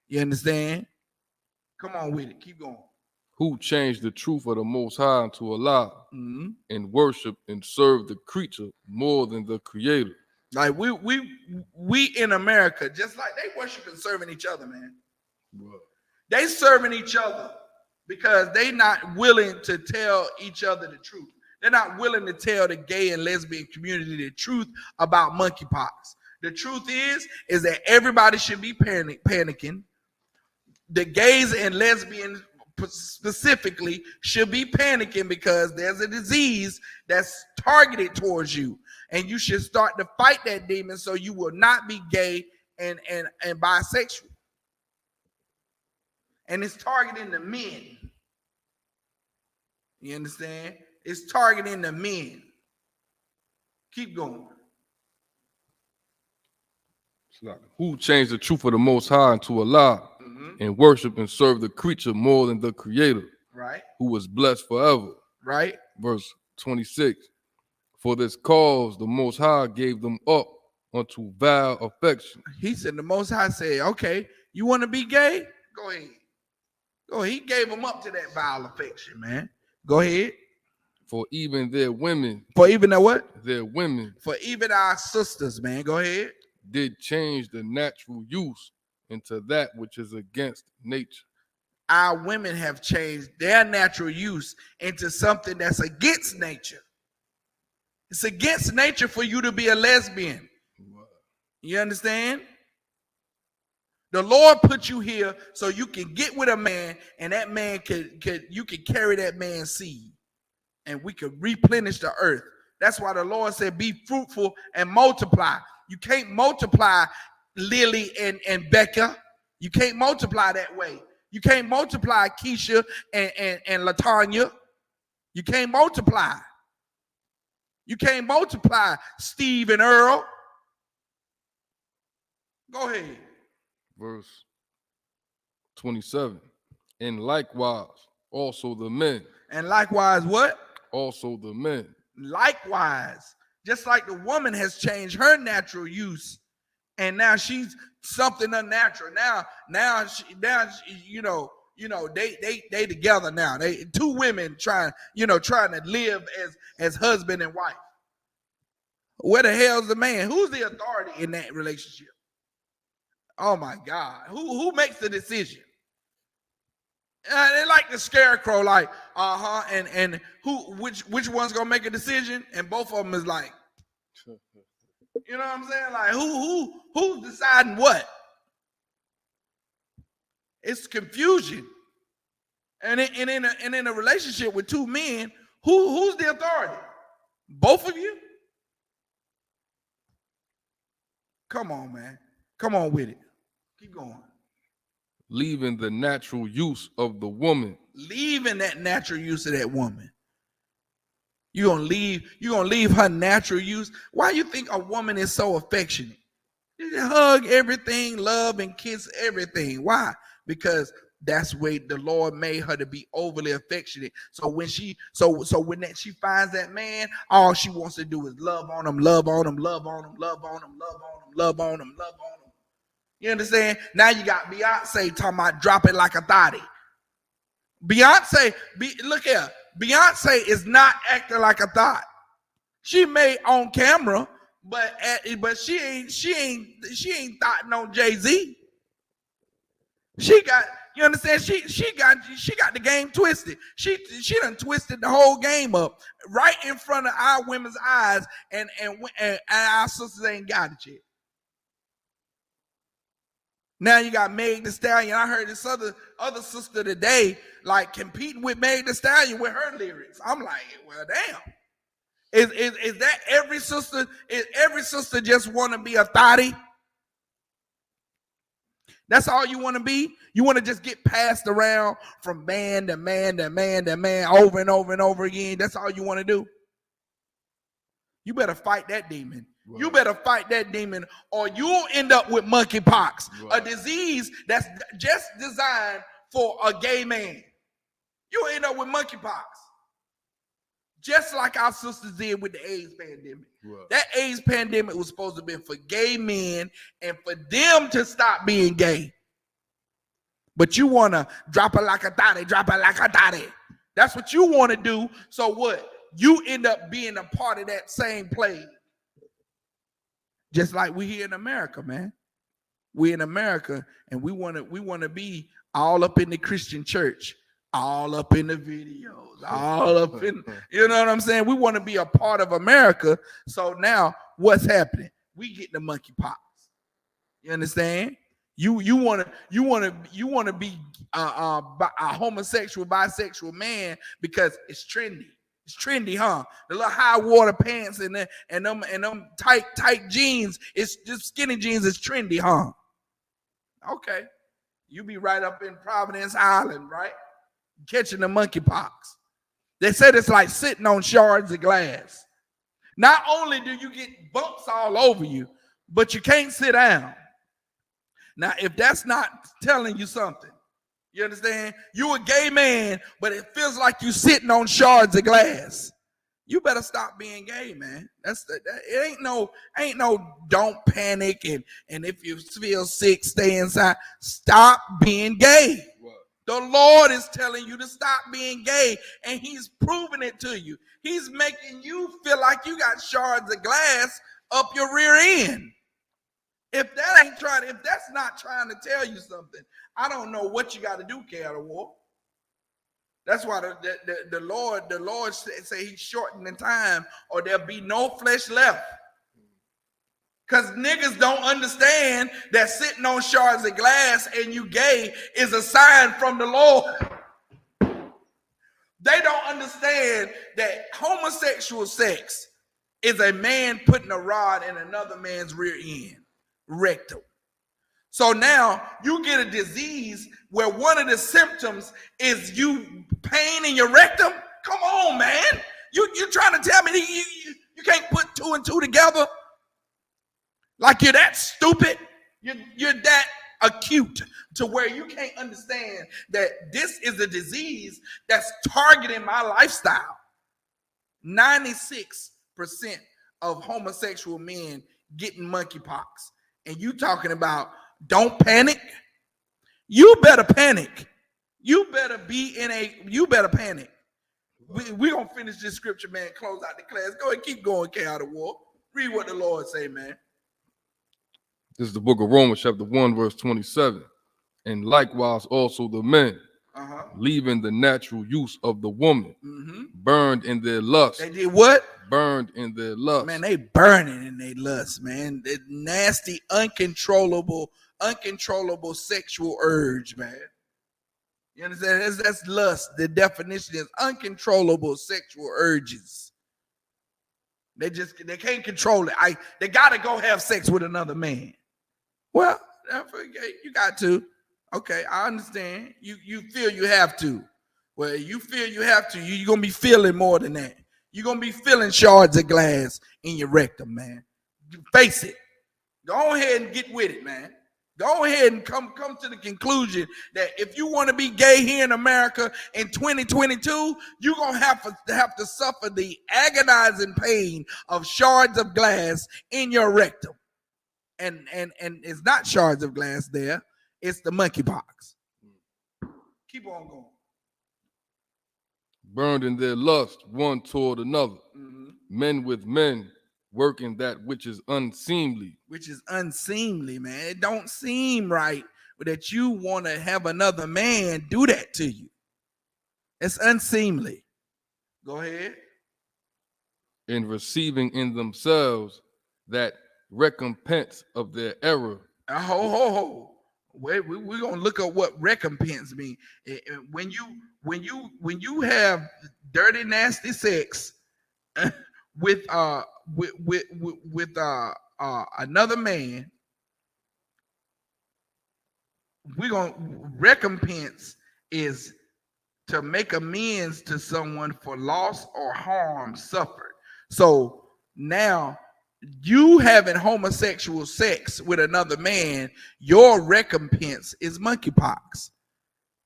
You understand? Come on with it. Keep going. Who changed the truth of the Most High into a lie and worship and serve the creature more than the Creator? Like we in America, just like they worship and serving each other, man. They serving each other because they not willing to tell each other the truth. They're not willing to tell the gay and lesbian community the truth about monkeypox. The truth is that everybody should be panicking. The gays and lesbians specifically should be panicking because there's a disease that's targeted towards you. And you should start to fight that demon so you will not be gay and bisexual. And it's targeting the men. You understand? It's targeting the men. Keep going. Who changed the truth of the Most High into a lie and worship and serve the creature more than the Creator? Right. Who was blessed forever. Right. Verse 26. For this cause the Most High gave them up unto vile affection. He said the Most High said, okay, you want to be gay? Go ahead. Go ahead. He gave them up to that vile affection, man. Go ahead. For even their women. For even their what? Their women. For even our sisters, man. Go ahead. Did change the natural use into that which is against nature. Our women have changed their natural use into something that's against nature. It's against nature for you to be a lesbian. You understand? The Lord put you here so you can get with a man, and that man you can carry that man's seed, and we can replenish the earth. That's why the Lord said, be fruitful and multiply. You can't multiply Lily and Becca. You can't multiply that way. You can't multiply Keisha and LaTanya. You can't multiply. You can't multiply Steve and Earl. Go ahead. Verse 27. And likewise, also the men. And likewise what? Also the men. Likewise, just like the woman has changed her natural use, and now she's something unnatural. Now they together now. They two women trying to live as husband and wife. Where the hell's the man? Who's the authority in that relationship? Oh my God. Who makes the decision? They like the scarecrow, like, and which one's gonna make a decision? And both of them is like, you know what I'm saying? Like who's deciding what? It's confusion. And in a relationship with two men, who's the authority? Both of you? Come on, man. Come on with it. Keep going. Leaving the natural use of the woman. Leaving that natural use of that woman. You're gonna leave her natural use. Why you think a woman is so affectionate? You hug everything, love and kiss everything. Why? Because that's where the Lord made her to be overly affectionate. So when she finds that man, all she wants to do is love on him, love on him, love on him, love on him, love on him, love on him, love on him. You understand? Now you got Beyonce talking about drop it like a thotty. Look here. Beyonce is not acting like a thot. She may on camera, but she ain't thotting on Jay-Z. She got, you understand? She got the game twisted. She done twisted the whole game up right in front of our women's eyes, and our sisters ain't got it yet. Now you got Meg Thee Stallion. I heard this other sister today like competing with Meg Thee Stallion with her lyrics. I'm like, well, damn. Is that every sister? Is every sister just want to be a thotty? That's all you want to be? You want to just get passed around from man to man to man to man over and over and over again? That's all you want to do? You better fight that demon. Right. You better fight that demon, or you'll end up with monkeypox, right, a disease that's just designed for a gay man. You'll end up with monkeypox. Just like our sisters did with the AIDS pandemic. Right. That AIDS pandemic was supposed to be for gay men and for them to stop being gay. But you want to drop it like a thotty, drop it like a thotty. That's what you want to do. So what? You end up being a part of that same plague. Just like we here in America, man. We in America, and we want to be all up in the Christian church, all up in the videos, all up in, you know what I'm saying? We want to be a part of America. So now what's happening? We get the monkeypox. You understand? You want to be a homosexual, bisexual man because it's trendy. It's trendy, huh? The little high water pants and them tight jeans. It's just skinny jeans. It's trendy, huh? Okay, you be right up in Providence Island, right? Catching the monkeypox. They said it's like sitting on shards of glass. Not only do you get bumps all over you, but you can't sit down. Now, if that's not telling you something, you understand? You a gay man, but it feels like you sitting on shards of glass. You better stop being gay, man. It ain't no don't panic and if you feel sick, stay inside. Stop being gay. The Lord is telling you to stop being gay, and he's proving it to you. He's making you feel like you got shards of glass up your rear end. If that's not trying to tell you something, I don't know what you got to do, N.W.O. That's why the Lord say he's shortening the time, or there'll be no flesh left. Because niggas don't understand that sitting on shards of glass and you gay is a sign from the Lord. They don't understand that homosexual sex is a man putting a rod in another man's rear end, rectum. So now you get a disease where one of the symptoms is you pain in your rectum. Come on, man. You trying to tell me you can't put two and two together? Like you're that stupid? You're that acute to where you can't understand that this is a disease that's targeting my lifestyle. 96% of homosexual men getting monkeypox. And you talking about don't panic? You better panic. You better panic. We're going to finish this scripture, man. Close out the class. Go ahead, keep going, N.W.O. Read what the Lord say, man. This is the book of Romans, chapter 1, verse 27. And likewise also the men, leaving the natural use of the woman, burned in their lust. They did what? Burned in their lust. Man, they burning in their lust, man. The nasty, uncontrollable sexual urge, man. You understand? That's lust. The definition is uncontrollable sexual urges. They can't control it. They gotta go have sex with another man. Well, you got to. Okay, I understand. You feel you have to. Well, you feel you have to. You're gonna be feeling more than that. You're gonna be feeling shards of glass in your rectum, man. Face it. Go ahead and get with it, man. Go ahead and come to the conclusion that if you want to be gay here in America in 2022, you're gonna have to suffer the agonizing pain of shards of glass in your rectum. And it's not shards of glass there, it's the monkeypox. Keep on going. Burned in their lust one toward another. Men with men, working that which is unseemly. Which is unseemly, man. It don't seem right that you want to have another man do that to you. It's unseemly. Go ahead. In receiving in themselves that recompense of their error. We're gonna look at what recompense means. When you have dirty, nasty sex with another man, recompense is to make amends to someone for loss or harm suffered. So now you having homosexual sex with another man, your recompense is monkeypox.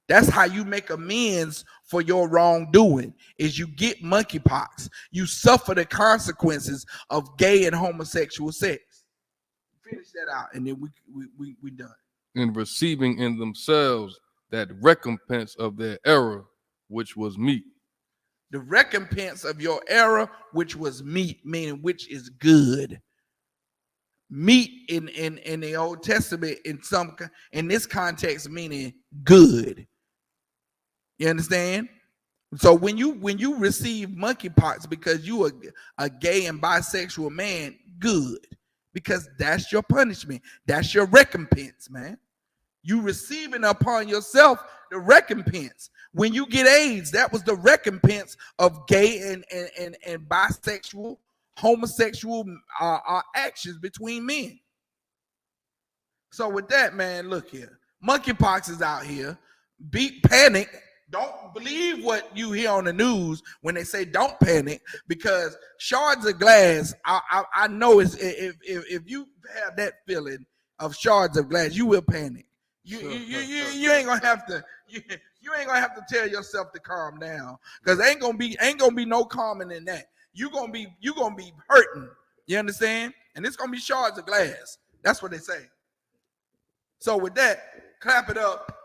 That's how you make amends for your wrongdoing, is you get monkeypox. You suffer the consequences of gay and homosexual sex. Finish that out, and then we done. In receiving in themselves that recompense of their error, which was meat. The recompense of your error, which was meat, meaning which is good. Meat in the Old Testament, in this context, meaning good. You understand? So when you receive monkeypox because you are a gay and bisexual man, good, because that's your punishment. That's your recompense, man. You receiving upon yourself the recompense. When you get AIDS, that was the recompense of gay and bisexual, homosexual actions between men. So with that, man, look here. Monkeypox is out here. Panic. Don't believe what you hear on the news when they say don't panic, because shards of glass, I know if you have that feeling of shards of glass, you will panic. You ain't gonna have to you ain't gonna have to tell yourself to calm down, because ain't gonna be no calming in that. You gonna be hurting. You understand? And it's gonna be shards of glass. That's what they say. So with that, clap it up.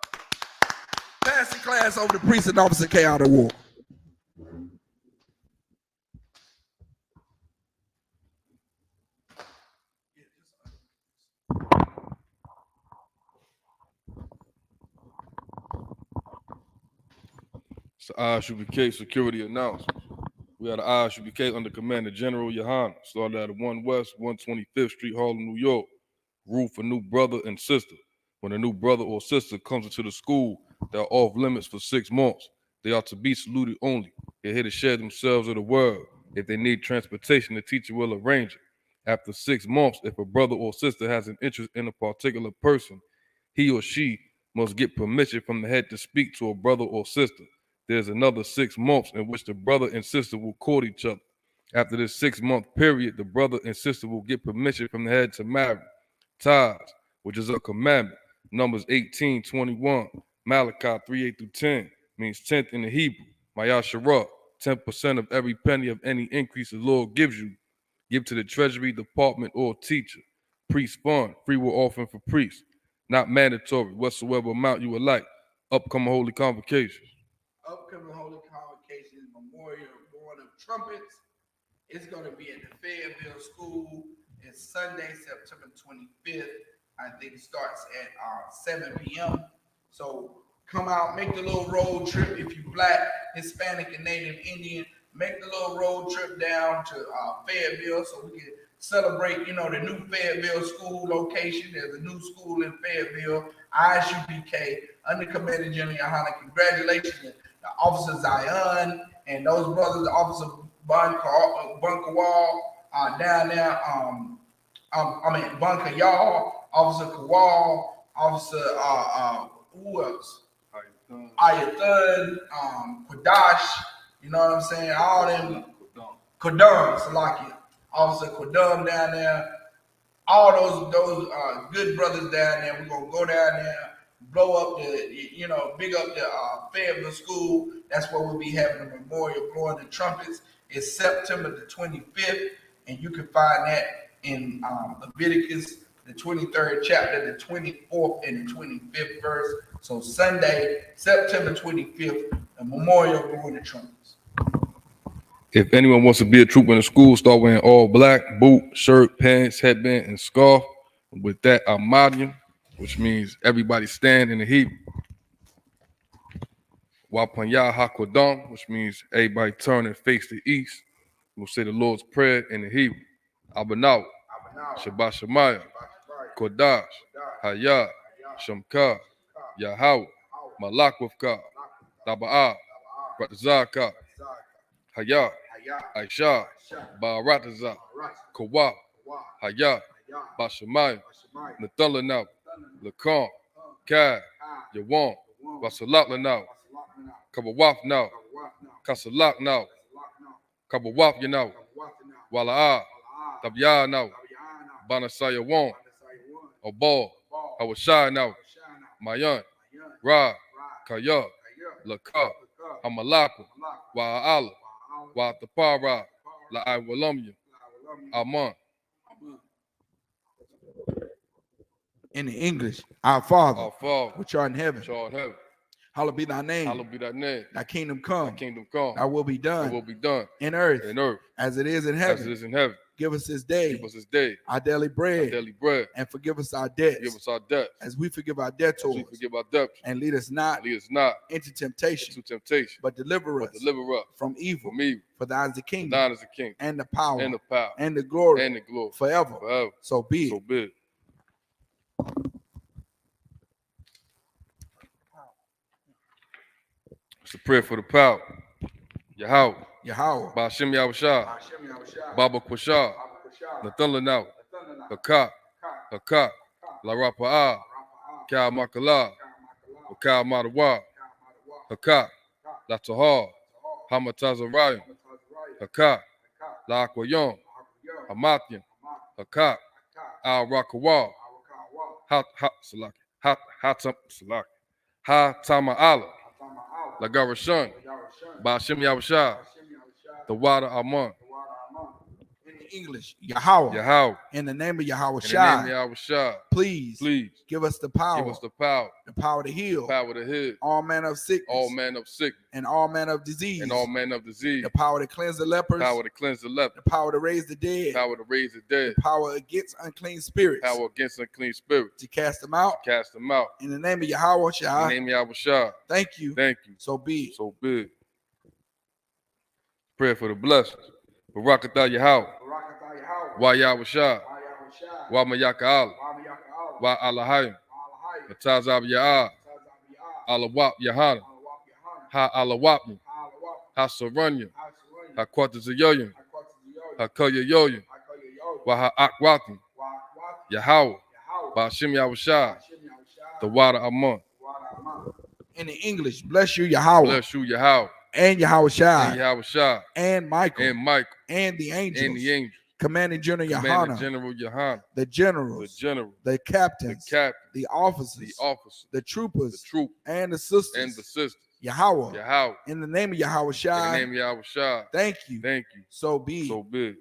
Pass the class over to Precinct Officer K. N.W.O. It's the Isupk security announcement. We had the Isupk under Commander General Yohana, started at 1 West 125th Street, Harlem, New York. Rule for new brother and sister. When a new brother or sister comes into the school, they are off limits for 6 months. They are to be saluted only. They're here to share themselves of the world. If they need transportation, the teacher will arrange it. After 6 months, if a brother or sister has an interest in a particular person, he or she must get permission from the head to speak to a brother or sister. There's another 6 months in which the brother and sister will court each other. After this 6-month period, the brother and sister will get permission from the head to marry. Thurs, which is a commandment. Numbers 18:21, Malachi 3:8-10, means 10th in the Hebrew. Mayasharah, 10% of every penny of any increase the Lord gives you. Give to the treasury department or teacher. Priest fund, free will offering for priests. Not mandatory, whatsoever amount you would like. Upcoming holy convocations. Upcoming holy convocations, memorial, born of trumpets. It's going to be at the Fayetteville School. It's Sunday, September 25th. I think it starts at 7 p.m. So come out, make the little road trip. If you're Black, Hispanic, and Native Indian, make the little road trip down to Fayetteville so we can celebrate, the new Fayetteville school location. There's a new school in Fayetteville, Isupk, under Commander General Yohana. Congratulations to Officer Zion and those brothers, Officer Bunker Wall down there. Bunker Y'all, Officer Kowal, Officer who else? Ayathan, Quadash, you know what I'm saying? All them Kodum, Salaki, Officer Kodum down there. All those good brothers down there. We're gonna go down there, blow up big up the Fayetteville School. That's where we'll be having a memorial, blowing the trumpets. It's September the 25th, and you can find that in Leviticus, the 23rd chapter, the 24th and the 25th verse. So Sunday, September 25th, a memorial blowing the trumpets. If anyone wants to be a trooper in the school, start wearing all black, boot, shirt, pants, headband, and scarf. With that, Ahmadian, which means everybody stand in the heap. Wapanya Hakodam, which means everybody turn and face the east. We'll say the Lord's Prayer in the Hebrew. Abanaw, Shabbat Shemaya, Kodash, Hayah, Shamka, Yahweh, Malakwavka, Taba'ah, Ratazaka, Hayah, Aisha, Ba'arataza, Kawah, Hayah, Bashemaya, Nathalanau, Lakan, Kai, Yawan, Basalat Lanau, Kabawaf now, Kasalak now, Kabawaf you now, Wala'ah, Tabya now, Banasaya Won, Obal, Hawashai now, Mayan, Ra, Kaya, Laka, Hamalaka, Wa'ala, Wa'atapara, La'ai Walamya, Aman. In the English, our Father, Father, which art in heaven, hallowed be thy name. Hallowed be thy name. Thy kingdom come. Thy kingdom come. Thy will be done. Thy will be done. In earth. In earth. As it is in heaven. As it is in heaven. Give us this day. Give us this day. Our daily bread. Our daily bread. And forgive us our debts. Forgive us our debts. As we forgive our debtors. As we forgive our debtors. And lead us not. Lead us not. Into temptation. Into temptation. But deliver us. From evil. From evil. For thine is the kingdom. For thine is the kingdom. And the power. And the power. And the glory. And the glory. Forever. Forever. So be it. So be it. It's the prayer for the power. Yahweh. Ba'ashem Yahushua. Baba Kwashah. Nathalanau. Hakak. Hakak. La Rapa'ah. Kal Makala. Kal Madawa. Hakak. La Tahar. Hamatazarayim. Hakak. La Akwayon. Hamathian. Hakak. Al Rakawa. Ha Tama'ala. La Garashun. Ba'ashem Yahushua. The water Aman. In English, Yahweh. Yahweh. In the name of Yahweh In the name of Yahushua. Please give us the power. Give us the power. The power to heal. The power to heal. All manner of sickness. All manner of sickness. And all manner of disease. And all manner of disease. The power to cleanse the lepers. The power to cleanse the lepers. The power to raise the dead. The power to raise the dead. The power against unclean spirits. The power against unclean spirits. To cast them out. To cast them out. In the name of Yahweh Shah. In the name of Yahushua. Thank you. Thank you. So be it. So be it. Prayer for the blessings. Barakatah Yahweh. Wa Yahushua. Wa Mayaka Allah. Wa Alahayim. Matazab Ya'ah. Alawap Yahana. Ha Alawapim. Ha Saranya. Ha Kwatazayoyim. Ha Koyayoyim. Wa Ha Akwatim. Yahweh. Ba'ashem Yahushua. The water Amon. In the English, bless you, Yahweh. Bless you, Yahweh. And Yahweh Shai. And Yahweh Shai. And Michael. And Michael. And the angels. And the angels. Commanding General Yohana. General Yohana. The generals. The general. The captains. The captain. The officers. The officers. The troopers. The troop. And the sisters. And the sisters. Yahweh. Yahweh. In the name of Yahweh Shai. In the name of Yahweh Shai. Thank you. Thank you. So be it. So be it.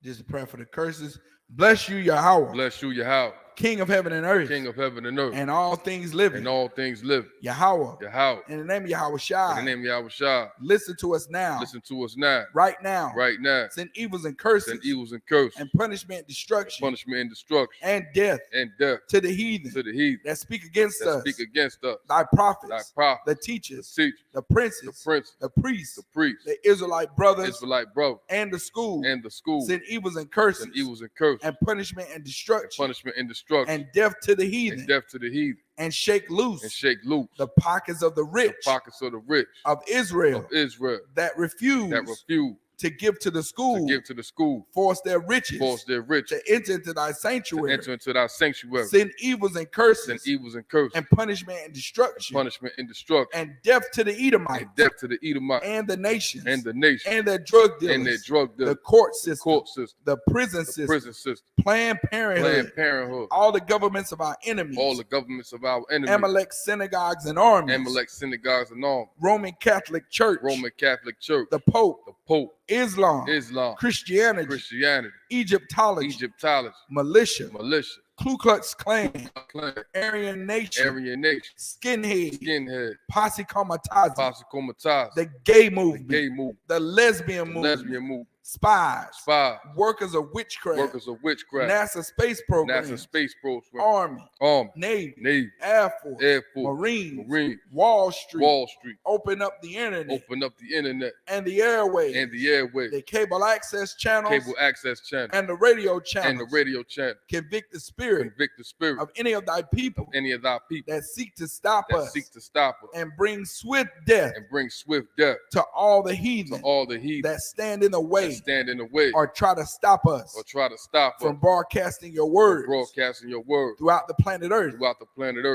Just a prayer for the curses. Bless you, Yahweh. Bless you, Yahweh. King of heaven and earth. King of heaven and earth. And all things living. And all things living. Yahweh. Yahweh. In the name of Yahweh Shai. In the name of Yahweh Shai. Listen to us now. Listen to us now. Right now. Right now. Send evils and curses. Send evils and curses. And punishment and destruction. And punishment and destruction. And death. And death. To the heathen. To the heathen. That speak against us. That speak against us. Thy prophets. Thy prophets. The teachers. The teachers. The princes. The princes. The priests. The priests. The Israelite brothers. Israelite brothers. And the school. And the school. Send evils and curses. Send evils and curses. And punishment and destruction. And punishment and destruction. And death to the heathen. And death to the heathen. And shake loose. And shake loose. The pockets of the rich. The pockets of the rich. Of Israel. Of Israel. That refuse. That refuse. To give to the school. To give to the school. Force their riches. Force their riches. To enter into thy sanctuary. To enter into thy sanctuary. Send evils and curses. Send evils and curses. And punishment and destruction. And punishment and destruction. And death to the Edomites. And death to the Edomites. And the nations. And the nations. And their drug dealers. And their drug dealers. The court system. Court system. The prison system. The prison system. Planned Parenthood. Planned Parenthood. All the governments of our enemies. All the governments of our enemies. Amalek synagogues and armies. Amalek synagogues and armies. Roman Catholic Church. Roman Catholic Church. The Pope. The Pope. Islam. Christianity. Egyptology. Militia. Ku Klux Klan. Aryan Nation. Skinhead. Posse Comitatus. The gay movement. The lesbian movement. Spies. Workers of witchcraft. NASA space program. Army. Navy. Air Force. Marine. Wall Street. Open up the internet. And the airways. The cable access channels. And the radio channels. Convict the spirit. Of any of thy people. That seek to stop us. And bring swift death. To all the heathen. That stand in the way. Or try to stop us. From broadcasting your words. Throughout the planet Earth.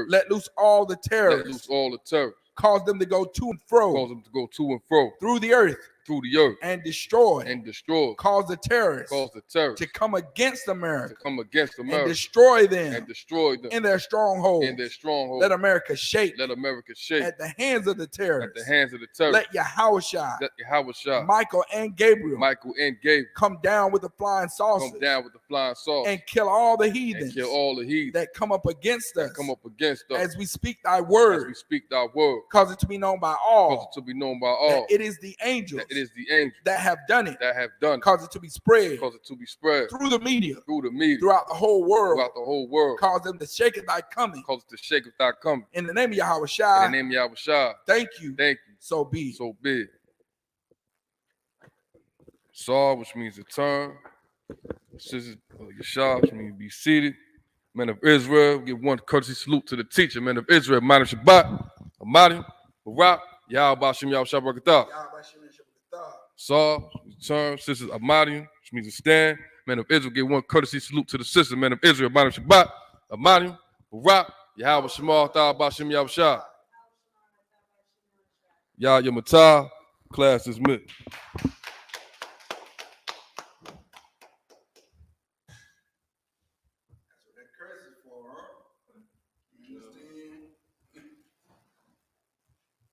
Let loose all the terrorists. Cause them to go to and fro. Through the earth. And destroy. Cause the terrorists. To come against America. And destroy them. In their stronghold. Let America shake. At the hands of the terrorists. Let Yahweh Shai. Michael and Gabriel. Come down with the flying saucers. And kill all the heathens. That come up against us. As we speak thy word. Cause it to be known by all. That it is the angels. That have done it. Cause it to be spread. Through the media. Throughout the whole world. Cause them to shake at thy coming. In the name of Yahweh Shai. Thank you. So be. Saw, which means to turn. Scissors, Yashah, which means be seated. Men of Israel, give one courtesy salute to the teacher. Men of Israel, Madam Shabbat, Amadim, Barak, Yahweh Bashim, Yahweh Shabbat. Saw, turn, sisters Amadim, which means to stand. Men of Israel, give one courtesy salute to the sisters. Men of Israel, Madam Shabbat, Amadim, Barak, Yahweh Shemal, Bashim, Yahweh Shah. Yah Yamatah, class is mid.